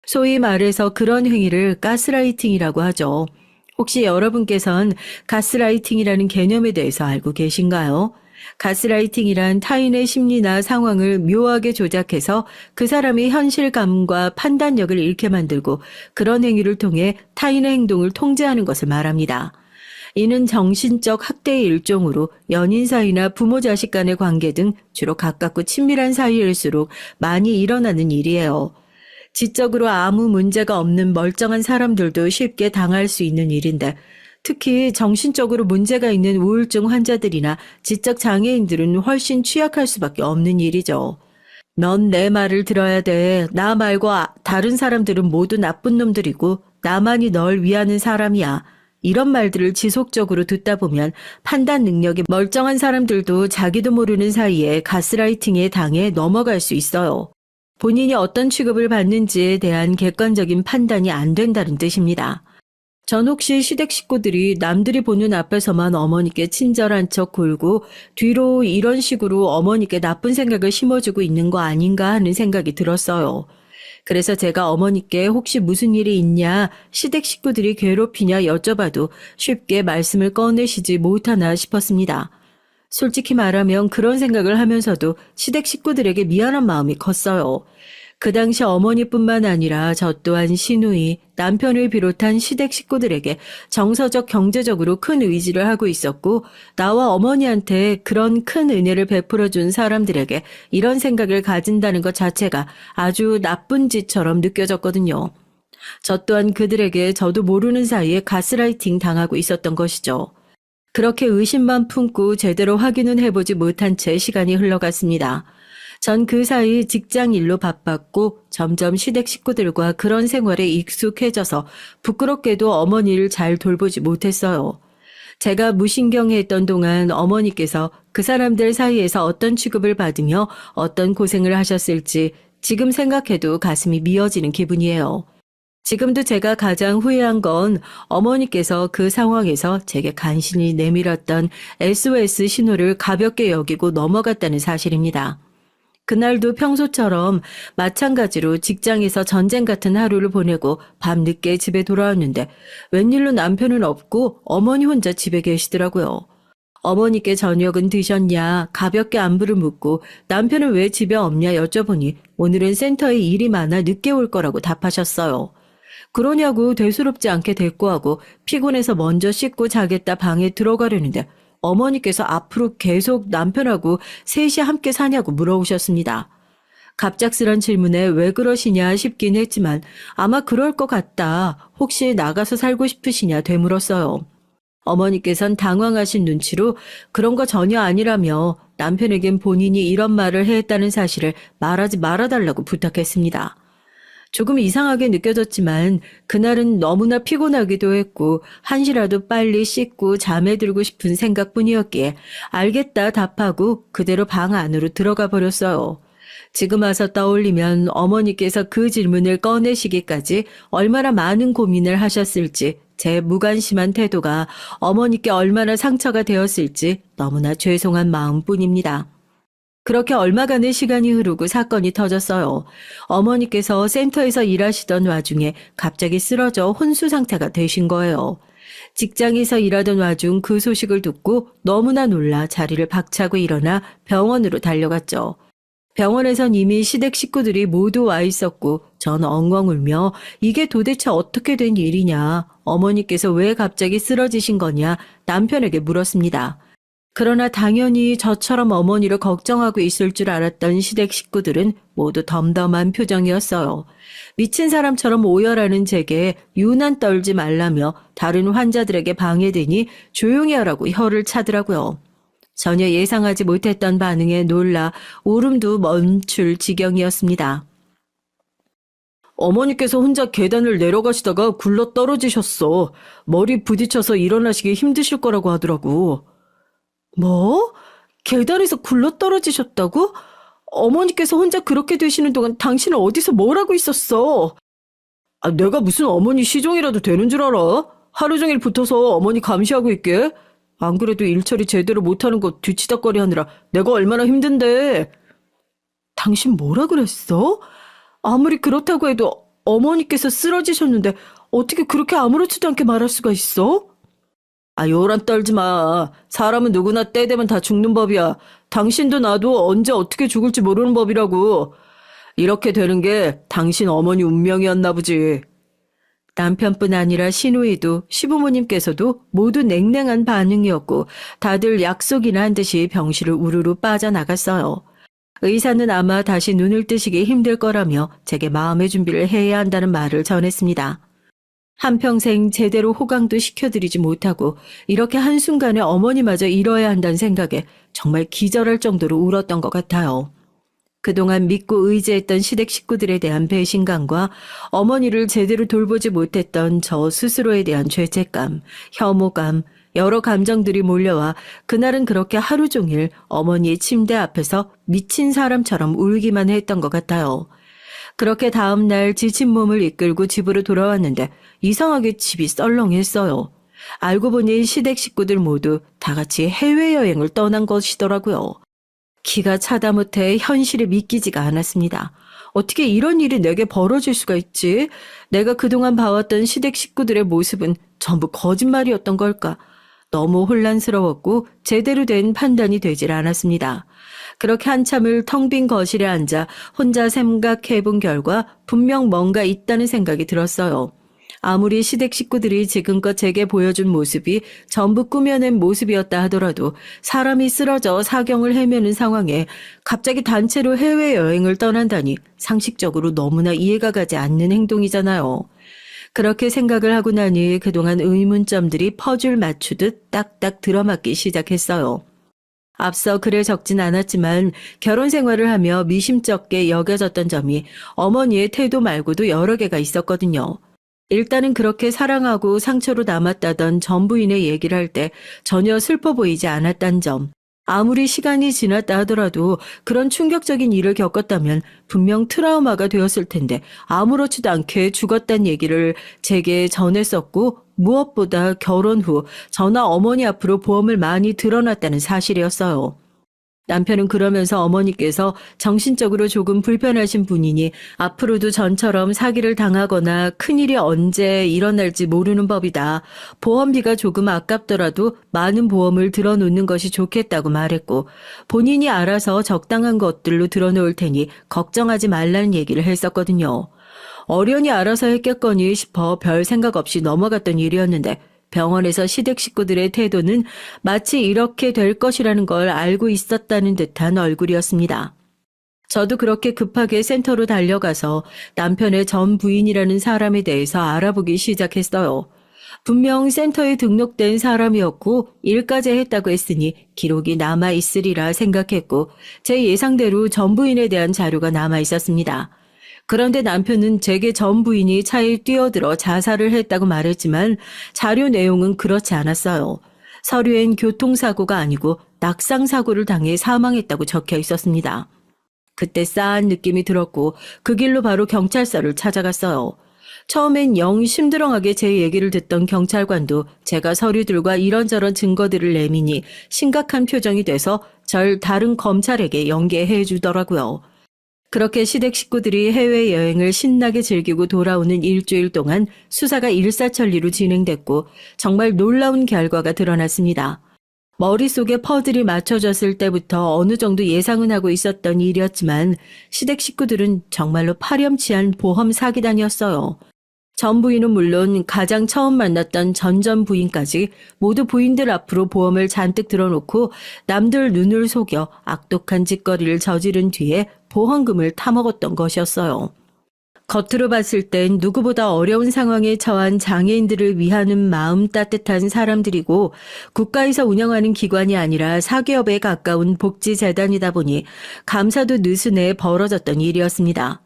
소위 말해서 그런 행위를 가스라이팅이라고 하죠. 혹시 여러분께선 가스라이팅이라는 개념에 대해서 알고 계신가요? 가스라이팅이란 타인의 심리나 상황을 묘하게 조작해서 그 사람의 현실감과 판단력을 잃게 만들고 그런 행위를 통해 타인의 행동을 통제하는 것을 말합니다. 이는 정신적 학대의 일종으로 연인 사이나 부모 자식 간의 관계 등 주로 가깝고 친밀한 사이일수록 많이 일어나는 일이에요. 지적으로 아무 문제가 없는 멀쩡한 사람들도 쉽게 당할 수 있는 일인데 특히 정신적으로 문제가 있는 우울증 환자들이나 지적 장애인들은 훨씬 취약할 수밖에 없는 일이죠. 넌 내 말을 들어야 돼. 나 말고 다른 사람들은 모두 나쁜 놈들이고 나만이 널 위하는 사람이야. 이런 말들을 지속적으로 듣다 보면 판단 능력이 멀쩡한 사람들도 자기도 모르는 사이에 가스라이팅에 당해 넘어갈 수 있어요. 본인이 어떤 취급을 받는지에 대한 객관적인 판단이 안 된다는 뜻입니다. 전 혹시 시댁 식구들이 남들이 보는 앞에서만 어머니께 친절한 척 굴고 뒤로 이런 식으로 어머니께 나쁜 생각을 심어주고 있는 거 아닌가 하는 생각이 들었어요. 그래서 제가 어머니께 혹시 무슨 일이 있냐, 시댁 식구들이 괴롭히냐 여쭤봐도 쉽게 말씀을 꺼내시지 못하나 싶었습니다. 솔직히 말하면 그런 생각을 하면서도 시댁 식구들에게 미안한 마음이 컸어요. 그 당시 어머니뿐만 아니라 저 또한 시누이, 남편을 비롯한 시댁 식구들에게 정서적 경제적으로 큰 의지를 하고 있었고 나와 어머니한테 그런 큰 은혜를 베풀어준 사람들에게 이런 생각을 가진다는 것 자체가 아주 나쁜 짓처럼 느껴졌거든요. 저 또한 그들에게 저도 모르는 사이에 가스라이팅 당하고 있었던 것이죠. 그렇게 의심만 품고 제대로 확인은 해보지 못한 채 시간이 흘러갔습니다. 전 그 사이 직장 일로 바빴고 점점 시댁 식구들과 그런 생활에 익숙해져서 부끄럽게도 어머니를 잘 돌보지 못했어요. 제가 무신경해했던 동안 어머니께서 그 사람들 사이에서 어떤 취급을 받으며 어떤 고생을 하셨을지 지금 생각해도 가슴이 미어지는 기분이에요. 지금도 제가 가장 후회한 건 어머니께서 그 상황에서 제게 간신히 내밀었던 SOS 신호를 가볍게 여기고 넘어갔다는 사실입니다. 그날도 평소처럼 마찬가지로 직장에서 전쟁 같은 하루를 보내고 밤늦게 집에 돌아왔는데 웬일로 남편은 없고 어머니 혼자 집에 계시더라고요. 어머니께 저녁은 드셨냐 가볍게 안부를 묻고 남편은 왜 집에 없냐 여쭤보니 오늘은 센터에 일이 많아 늦게 올 거라고 답하셨어요. 그러냐고 대수롭지 않게 대꾸하고 피곤해서 먼저 씻고 자겠다 방에 들어가려는데 어머니께서 앞으로 계속 남편하고 셋이 함께 사냐고 물어오셨습니다. 갑작스런 질문에 왜 그러시냐 싶긴 했지만 아마 그럴 것 같다. 혹시 나가서 살고 싶으시냐 되물었어요. 어머니께선 당황하신 눈치로 그런 거 전혀 아니라며 남편에겐 본인이 이런 말을 했다는 사실을 말하지 말아달라고 부탁했습니다. 조금 이상하게 느껴졌지만 그날은 너무나 피곤하기도 했고 한시라도 빨리 씻고 잠에 들고 싶은 생각뿐이었기에 알겠다 답하고 그대로 방 안으로 들어가 버렸어요. 지금 와서 떠올리면 어머니께서 그 질문을 꺼내시기까지 얼마나 많은 고민을 하셨을지 제 무관심한 태도가 어머니께 얼마나 상처가 되었을지 너무나 죄송한 마음뿐입니다. 그렇게 얼마간의 시간이 흐르고 사건이 터졌어요. 어머니께서 센터에서 일하시던 와중에 갑자기 쓰러져 혼수 상태가 되신 거예요. 직장에서 일하던 와중 그 소식을 듣고 너무나 놀라 자리를 박차고 일어나 병원으로 달려갔죠. 병원에선 이미 시댁 식구들이 모두 와 있었고 전 엉엉 울며 이게 도대체 어떻게 된 일이냐, 어머니께서 왜 갑자기 쓰러지신 거냐 남편에게 물었습니다. 그러나 당연히 저처럼 어머니를 걱정하고 있을 줄 알았던 시댁 식구들은 모두 덤덤한 표정이었어요. 미친 사람처럼 오열하는 제게 유난 떨지 말라며 다른 환자들에게 방해되니 조용히 하라고 혀를 차더라고요. 전혀 예상하지 못했던 반응에 놀라 울음도 멈출 지경이었습니다. 어머니께서 혼자 계단을 내려가시다가 굴러 떨어지셨어. 머리 부딪혀서 일어나시기 힘드실 거라고 하더라고. 뭐? 계단에서 굴러 떨어지셨다고? 어머니께서 혼자 그렇게 되시는 동안 당신은 어디서 뭘 하고 있었어? 내가 무슨 어머니 시종이라도 되는 줄 알아? 하루 종일 붙어서 어머니 감시하고 있게? 안 그래도 일처리 제대로 못하는 거 뒤치다꺼리 하느라 내가 얼마나 힘든데. 당신 뭐라 그랬어? 아무리 그렇다고 해도 어머니께서 쓰러지셨는데 어떻게 그렇게 아무렇지도 않게 말할 수가 있어? 요란 떨지 마. 사람은 누구나 때 되면 다 죽는 법이야. 당신도 나도 언제 어떻게 죽을지 모르는 법이라고. 이렇게 되는 게 당신 어머니 운명이었나 보지. 남편뿐 아니라 시누이도 시부모님께서도 모두 냉랭한 반응이었고 다들 약속이나 한 듯이 병실을 우르르 빠져나갔어요. 의사는 아마 다시 눈을 뜨시기 힘들 거라며 제게 마음의 준비를 해야 한다는 말을 전했습니다. 한평생 제대로 호강도 시켜드리지 못하고 이렇게 한순간에 어머니마저 잃어야 한다는 생각에 정말 기절할 정도로 울었던 것 같아요. 그동안 믿고 의지했던 시댁 식구들에 대한 배신감과 어머니를 제대로 돌보지 못했던 저 스스로에 대한 죄책감, 혐오감, 여러 감정들이 몰려와 그날은 그렇게 하루 종일 어머니의 침대 앞에서 미친 사람처럼 울기만 했던 것 같아요. 그렇게 다음 날 지친 몸을 이끌고 집으로 돌아왔는데 이상하게 집이 썰렁했어요. 알고 보니 시댁 식구들 모두 다 같이 해외여행을 떠난 것이더라고요. 기가 차다 못해 현실이 믿기지가 않았습니다. 어떻게 이런 일이 내게 벌어질 수가 있지? 내가 그동안 봐왔던 시댁 식구들의 모습은 전부 거짓말이었던 걸까? 너무 혼란스러웠고 제대로 된 판단이 되질 않았습니다. 그렇게 한참을 텅 빈 거실에 앉아 혼자 생각해본 결과 분명 뭔가 있다는 생각이 들었어요. 아무리 시댁 식구들이 지금껏 제게 보여준 모습이 전부 꾸며낸 모습이었다 하더라도 사람이 쓰러져 사경을 헤매는 상황에 갑자기 단체로 해외여행을 떠난다니 상식적으로 너무나 이해가 가지 않는 행동이잖아요. 그렇게 생각을 하고 나니 그동안 의문점들이 퍼즐 맞추듯 딱딱 들어맞기 시작했어요. 앞서 글에 적진 않았지만 결혼 생활을 하며 미심쩍게 여겨졌던 점이 어머니의 태도 말고도 여러 개가 있었거든요. 일단은 그렇게 사랑하고 상처로 남았다던 전 부인의 얘기를 할 때 전혀 슬퍼 보이지 않았단 점. 아무리 시간이 지났다 하더라도 그런 충격적인 일을 겪었다면 분명 트라우마가 되었을 텐데 아무렇지도 않게 죽었단 얘기를 제게 전했었고 무엇보다 결혼 후 저나 어머니 앞으로 보험을 많이 드러났다는 사실이었어요. 남편은 그러면서 어머니께서 정신적으로 조금 불편하신 분이니 앞으로도 전처럼 사기를 당하거나 큰일이 언제 일어날지 모르는 법이다. 보험비가 조금 아깝더라도 많은 보험을 들어놓는 것이 좋겠다고 말했고 본인이 알아서 적당한 것들로 들어놓을 테니 걱정하지 말라는 얘기를 했었거든요. 어련히 알아서 했겠거니 싶어 별 생각 없이 넘어갔던 일이었는데 병원에서 시댁 식구들의 태도는 마치 이렇게 될 것이라는 걸 알고 있었다는 듯한 얼굴이었습니다. 저도 그렇게 급하게 센터로 달려가서 남편의 전 부인이라는 사람에 대해서 알아보기 시작했어요. 분명 센터에 등록된 사람이었고 일까지 했다고 했으니 기록이 남아있으리라 생각했고 제 예상대로 전 부인에 대한 자료가 남아있었습니다. 그런데 남편은 제게 전 부인이 차에 뛰어들어 자살을 했다고 말했지만 자료 내용은 그렇지 않았어요. 서류엔 교통사고가 아니고 낙상사고를 당해 사망했다고 적혀 있었습니다. 그때 싸한 느낌이 들었고 그 길로 바로 경찰서를 찾아갔어요. 처음엔 영 심드렁하게 제 얘기를 듣던 경찰관도 제가 서류들과 이런저런 증거들을 내미니 심각한 표정이 돼서 절 다른 검찰에게 연계해 주더라고요. 그렇게 시댁 식구들이 해외여행을 신나게 즐기고 돌아오는 일주일 동안 수사가 일사천리로 진행됐고 정말 놀라운 결과가 드러났습니다. 머릿속에 퍼즐이 맞춰졌을 때부터 어느 정도 예상은 하고 있었던 일이었지만 시댁 식구들은 정말로 파렴치한 보험 사기단이었어요. 전 부인은 물론 가장 처음 만났던 전전 부인까지 모두 부인들 앞으로 보험을 잔뜩 들어놓고 남들 눈을 속여 악독한 짓거리를 저지른 뒤에 보험금을 타먹었던 것이었어요. 겉으로 봤을 땐 누구보다 어려운 상황에 처한 장애인들을 위하는 마음 따뜻한 사람들이고 국가에서 운영하는 기관이 아니라 사기업에 가까운 복지재단이다 보니 감사도 느슨해 벌어졌던 일이었습니다.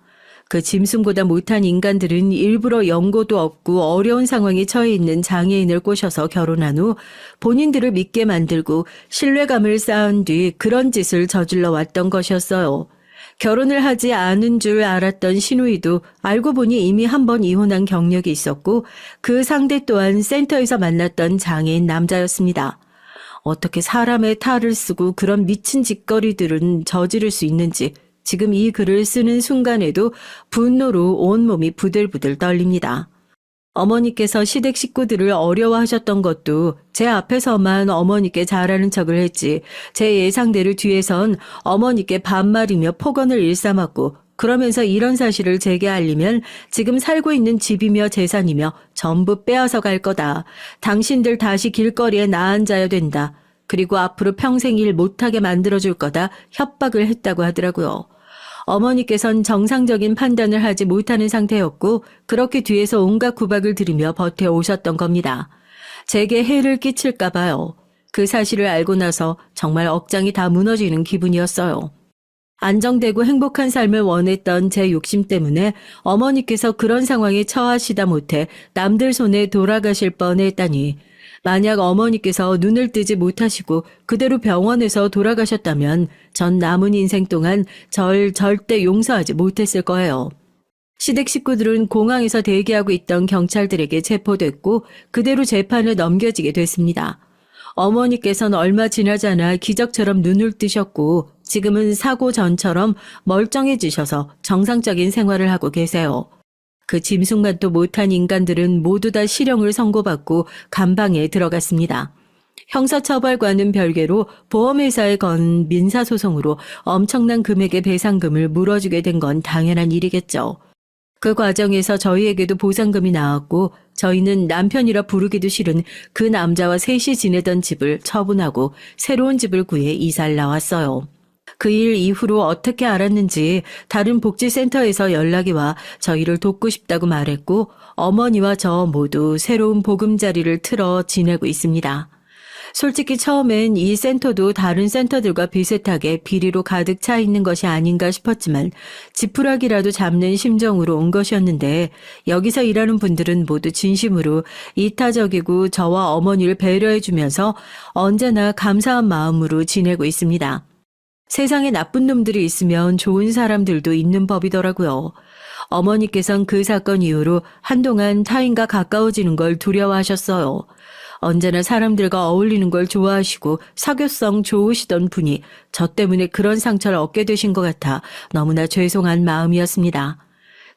그 짐승보다 못한 인간들은 일부러 연고도 없고 어려운 상황에 처해 있는 장애인을 꼬셔서 결혼한 후 본인들을 믿게 만들고 신뢰감을 쌓은 뒤 그런 짓을 저질러 왔던 것이었어요. 결혼을 하지 않은 줄 알았던 신우이도 알고 보니 이미 한 번 이혼한 경력이 있었고 그 상대 또한 센터에서 만났던 장애인 남자였습니다. 어떻게 사람의 탈을 쓰고 그런 미친 짓거리들은 저지를 수 있는지 지금 이 글을 쓰는 순간에도 분노로 온몸이 부들부들 떨립니다. 어머니께서 시댁 식구들을 어려워하셨던 것도 제 앞에서만 어머니께 잘하는 척을 했지 제 예상대로 뒤에선 어머니께 반말이며 폭언을 일삼았고 그러면서 이런 사실을 제게 알리면 지금 살고 있는 집이며 재산이며 전부 빼앗아 갈 거다. 당신들 다시 길거리에 나앉아야 된다. 그리고 앞으로 평생 일 못하게 만들어줄 거다. 협박을 했다고 하더라고요. 어머니께선 정상적인 판단을 하지 못하는 상태였고 그렇게 뒤에서 온갖 구박을 들으며 버텨오셨던 겁니다. 제게 해를 끼칠까 봐요. 그 사실을 알고 나서 정말 억장이 다 무너지는 기분이었어요. 안정되고 행복한 삶을 원했던 제 욕심 때문에 어머니께서 그런 상황에 처하시다 못해 남들 손에 돌아가실 뻔했다니 만약 어머니께서 눈을 뜨지 못하시고 그대로 병원에서 돌아가셨다면 전 남은 인생 동안 절 절대 용서하지 못했을 거예요. 시댁 식구들은 공항에서 대기하고 있던 경찰들에게 체포됐고 그대로 재판을 넘겨지게 됐습니다. 어머니께서는 얼마 지나지 않아 기적처럼 눈을 뜨셨고 지금은 사고 전처럼 멀쩡해지셔서 정상적인 생활을 하고 계세요. 그 짐승만도 못한 인간들은 모두 다 실형을 선고받고 감방에 들어갔습니다. 형사처벌과는 별개로 보험회사에 건 민사소송으로 엄청난 금액의 배상금을 물어주게 된 건 당연한 일이겠죠. 그 과정에서 저희에게도 보상금이 나왔고 저희는 남편이라 부르기도 싫은 그 남자와 셋이 지내던 집을 처분하고 새로운 집을 구해 이사를 나왔어요. 그 일 이후로 어떻게 알았는지 다른 복지센터에서 연락이 와 저희를 돕고 싶다고 말했고 어머니와 저 모두 새로운 보금자리를 틀어 지내고 있습니다. 솔직히 처음엔 이 센터도 다른 센터들과 비슷하게 비리로 가득 차 있는 것이 아닌가 싶었지만 지푸라기라도 잡는 심정으로 온 것이었는데 여기서 일하는 분들은 모두 진심으로 이타적이고 저와 어머니를 배려해주면서 언제나 감사한 마음으로 지내고 있습니다. 세상에 나쁜 놈들이 있으면 좋은 사람들도 있는 법이더라고요. 어머니께선 그 사건 이후로 한동안 타인과 가까워지는 걸 두려워하셨어요. 언제나 사람들과 어울리는 걸 좋아하시고 사교성 좋으시던 분이 저 때문에 그런 상처를 얻게 되신 것 같아 너무나 죄송한 마음이었습니다.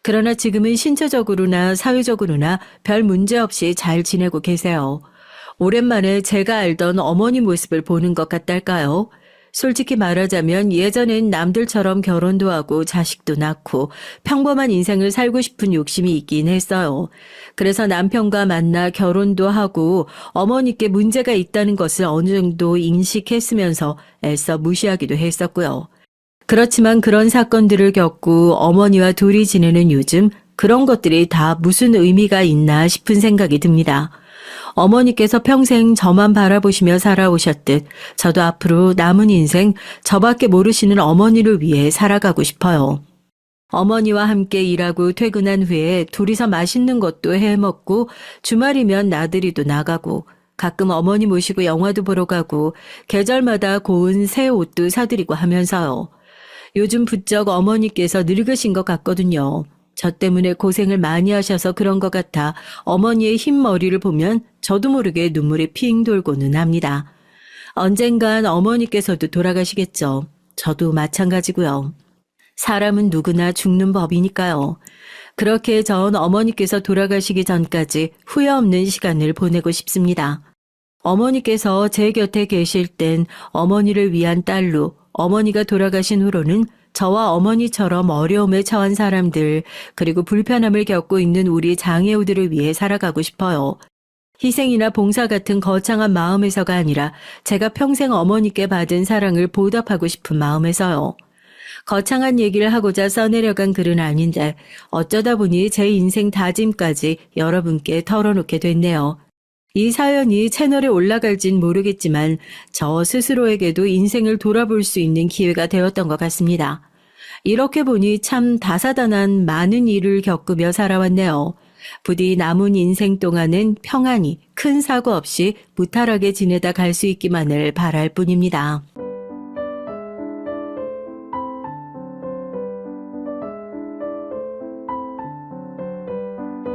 그러나 지금은 신체적으로나 사회적으로나 별 문제 없이 잘 지내고 계세요. 오랜만에 제가 알던 어머니 모습을 보는 것 같달까요? 솔직히 말하자면 예전엔 남들처럼 결혼도 하고 자식도 낳고 평범한 인생을 살고 싶은 욕심이 있긴 했어요. 그래서 남편과 만나 결혼도 하고 어머니께 문제가 있다는 것을 어느 정도 인식했으면서 애써 무시하기도 했었고요. 그렇지만 그런 사건들을 겪고 어머니와 둘이 지내는 요즘 그런 것들이 다 무슨 의미가 있나 싶은 생각이 듭니다. 어머니께서 평생 저만 바라보시며 살아오셨듯 저도 앞으로 남은 인생 저밖에 모르시는 어머니를 위해 살아가고 싶어요. 어머니와 함께 일하고 퇴근한 후에 둘이서 맛있는 것도 해먹고 주말이면 나들이도 나가고 가끔 어머니 모시고 영화도 보러 가고 계절마다 고운 새 옷도 사드리고 하면서요. 요즘 부쩍 어머니께서 늙으신 것 같거든요. 저 때문에 고생을 많이 하셔서 그런 것 같아 어머니의 흰 머리를 보면 저도 모르게 눈물이 핑 돌고는 합니다. 언젠간 어머니께서도 돌아가시겠죠. 저도 마찬가지고요. 사람은 누구나 죽는 법이니까요. 그렇게 전 어머니께서 돌아가시기 전까지 후회 없는 시간을 보내고 싶습니다. 어머니께서 제 곁에 계실 땐 어머니를 위한 딸로, 어머니가 돌아가신 후로는 저와 어머니처럼 어려움에 처한 사람들, 그리고 불편함을 겪고 있는 우리 장애우들을 위해 살아가고 싶어요. 희생이나 봉사 같은 거창한 마음에서가 아니라 제가 평생 어머니께 받은 사랑을 보답하고 싶은 마음에서요. 거창한 얘기를 하고자 써내려간 글은 아닌데 어쩌다 보니 제 인생 다짐까지 여러분께 털어놓게 됐네요. 이 사연이 채널에 올라갈진 모르겠지만 저 스스로에게도 인생을 돌아볼 수 있는 기회가 되었던 것 같습니다. 이렇게 보니 참 다사다난 많은 일을 겪으며 살아왔네요. 부디 남은 인생 동안은 평안히 큰 사고 없이 무탈하게 지내다 갈 수 있기만을 바랄 뿐입니다.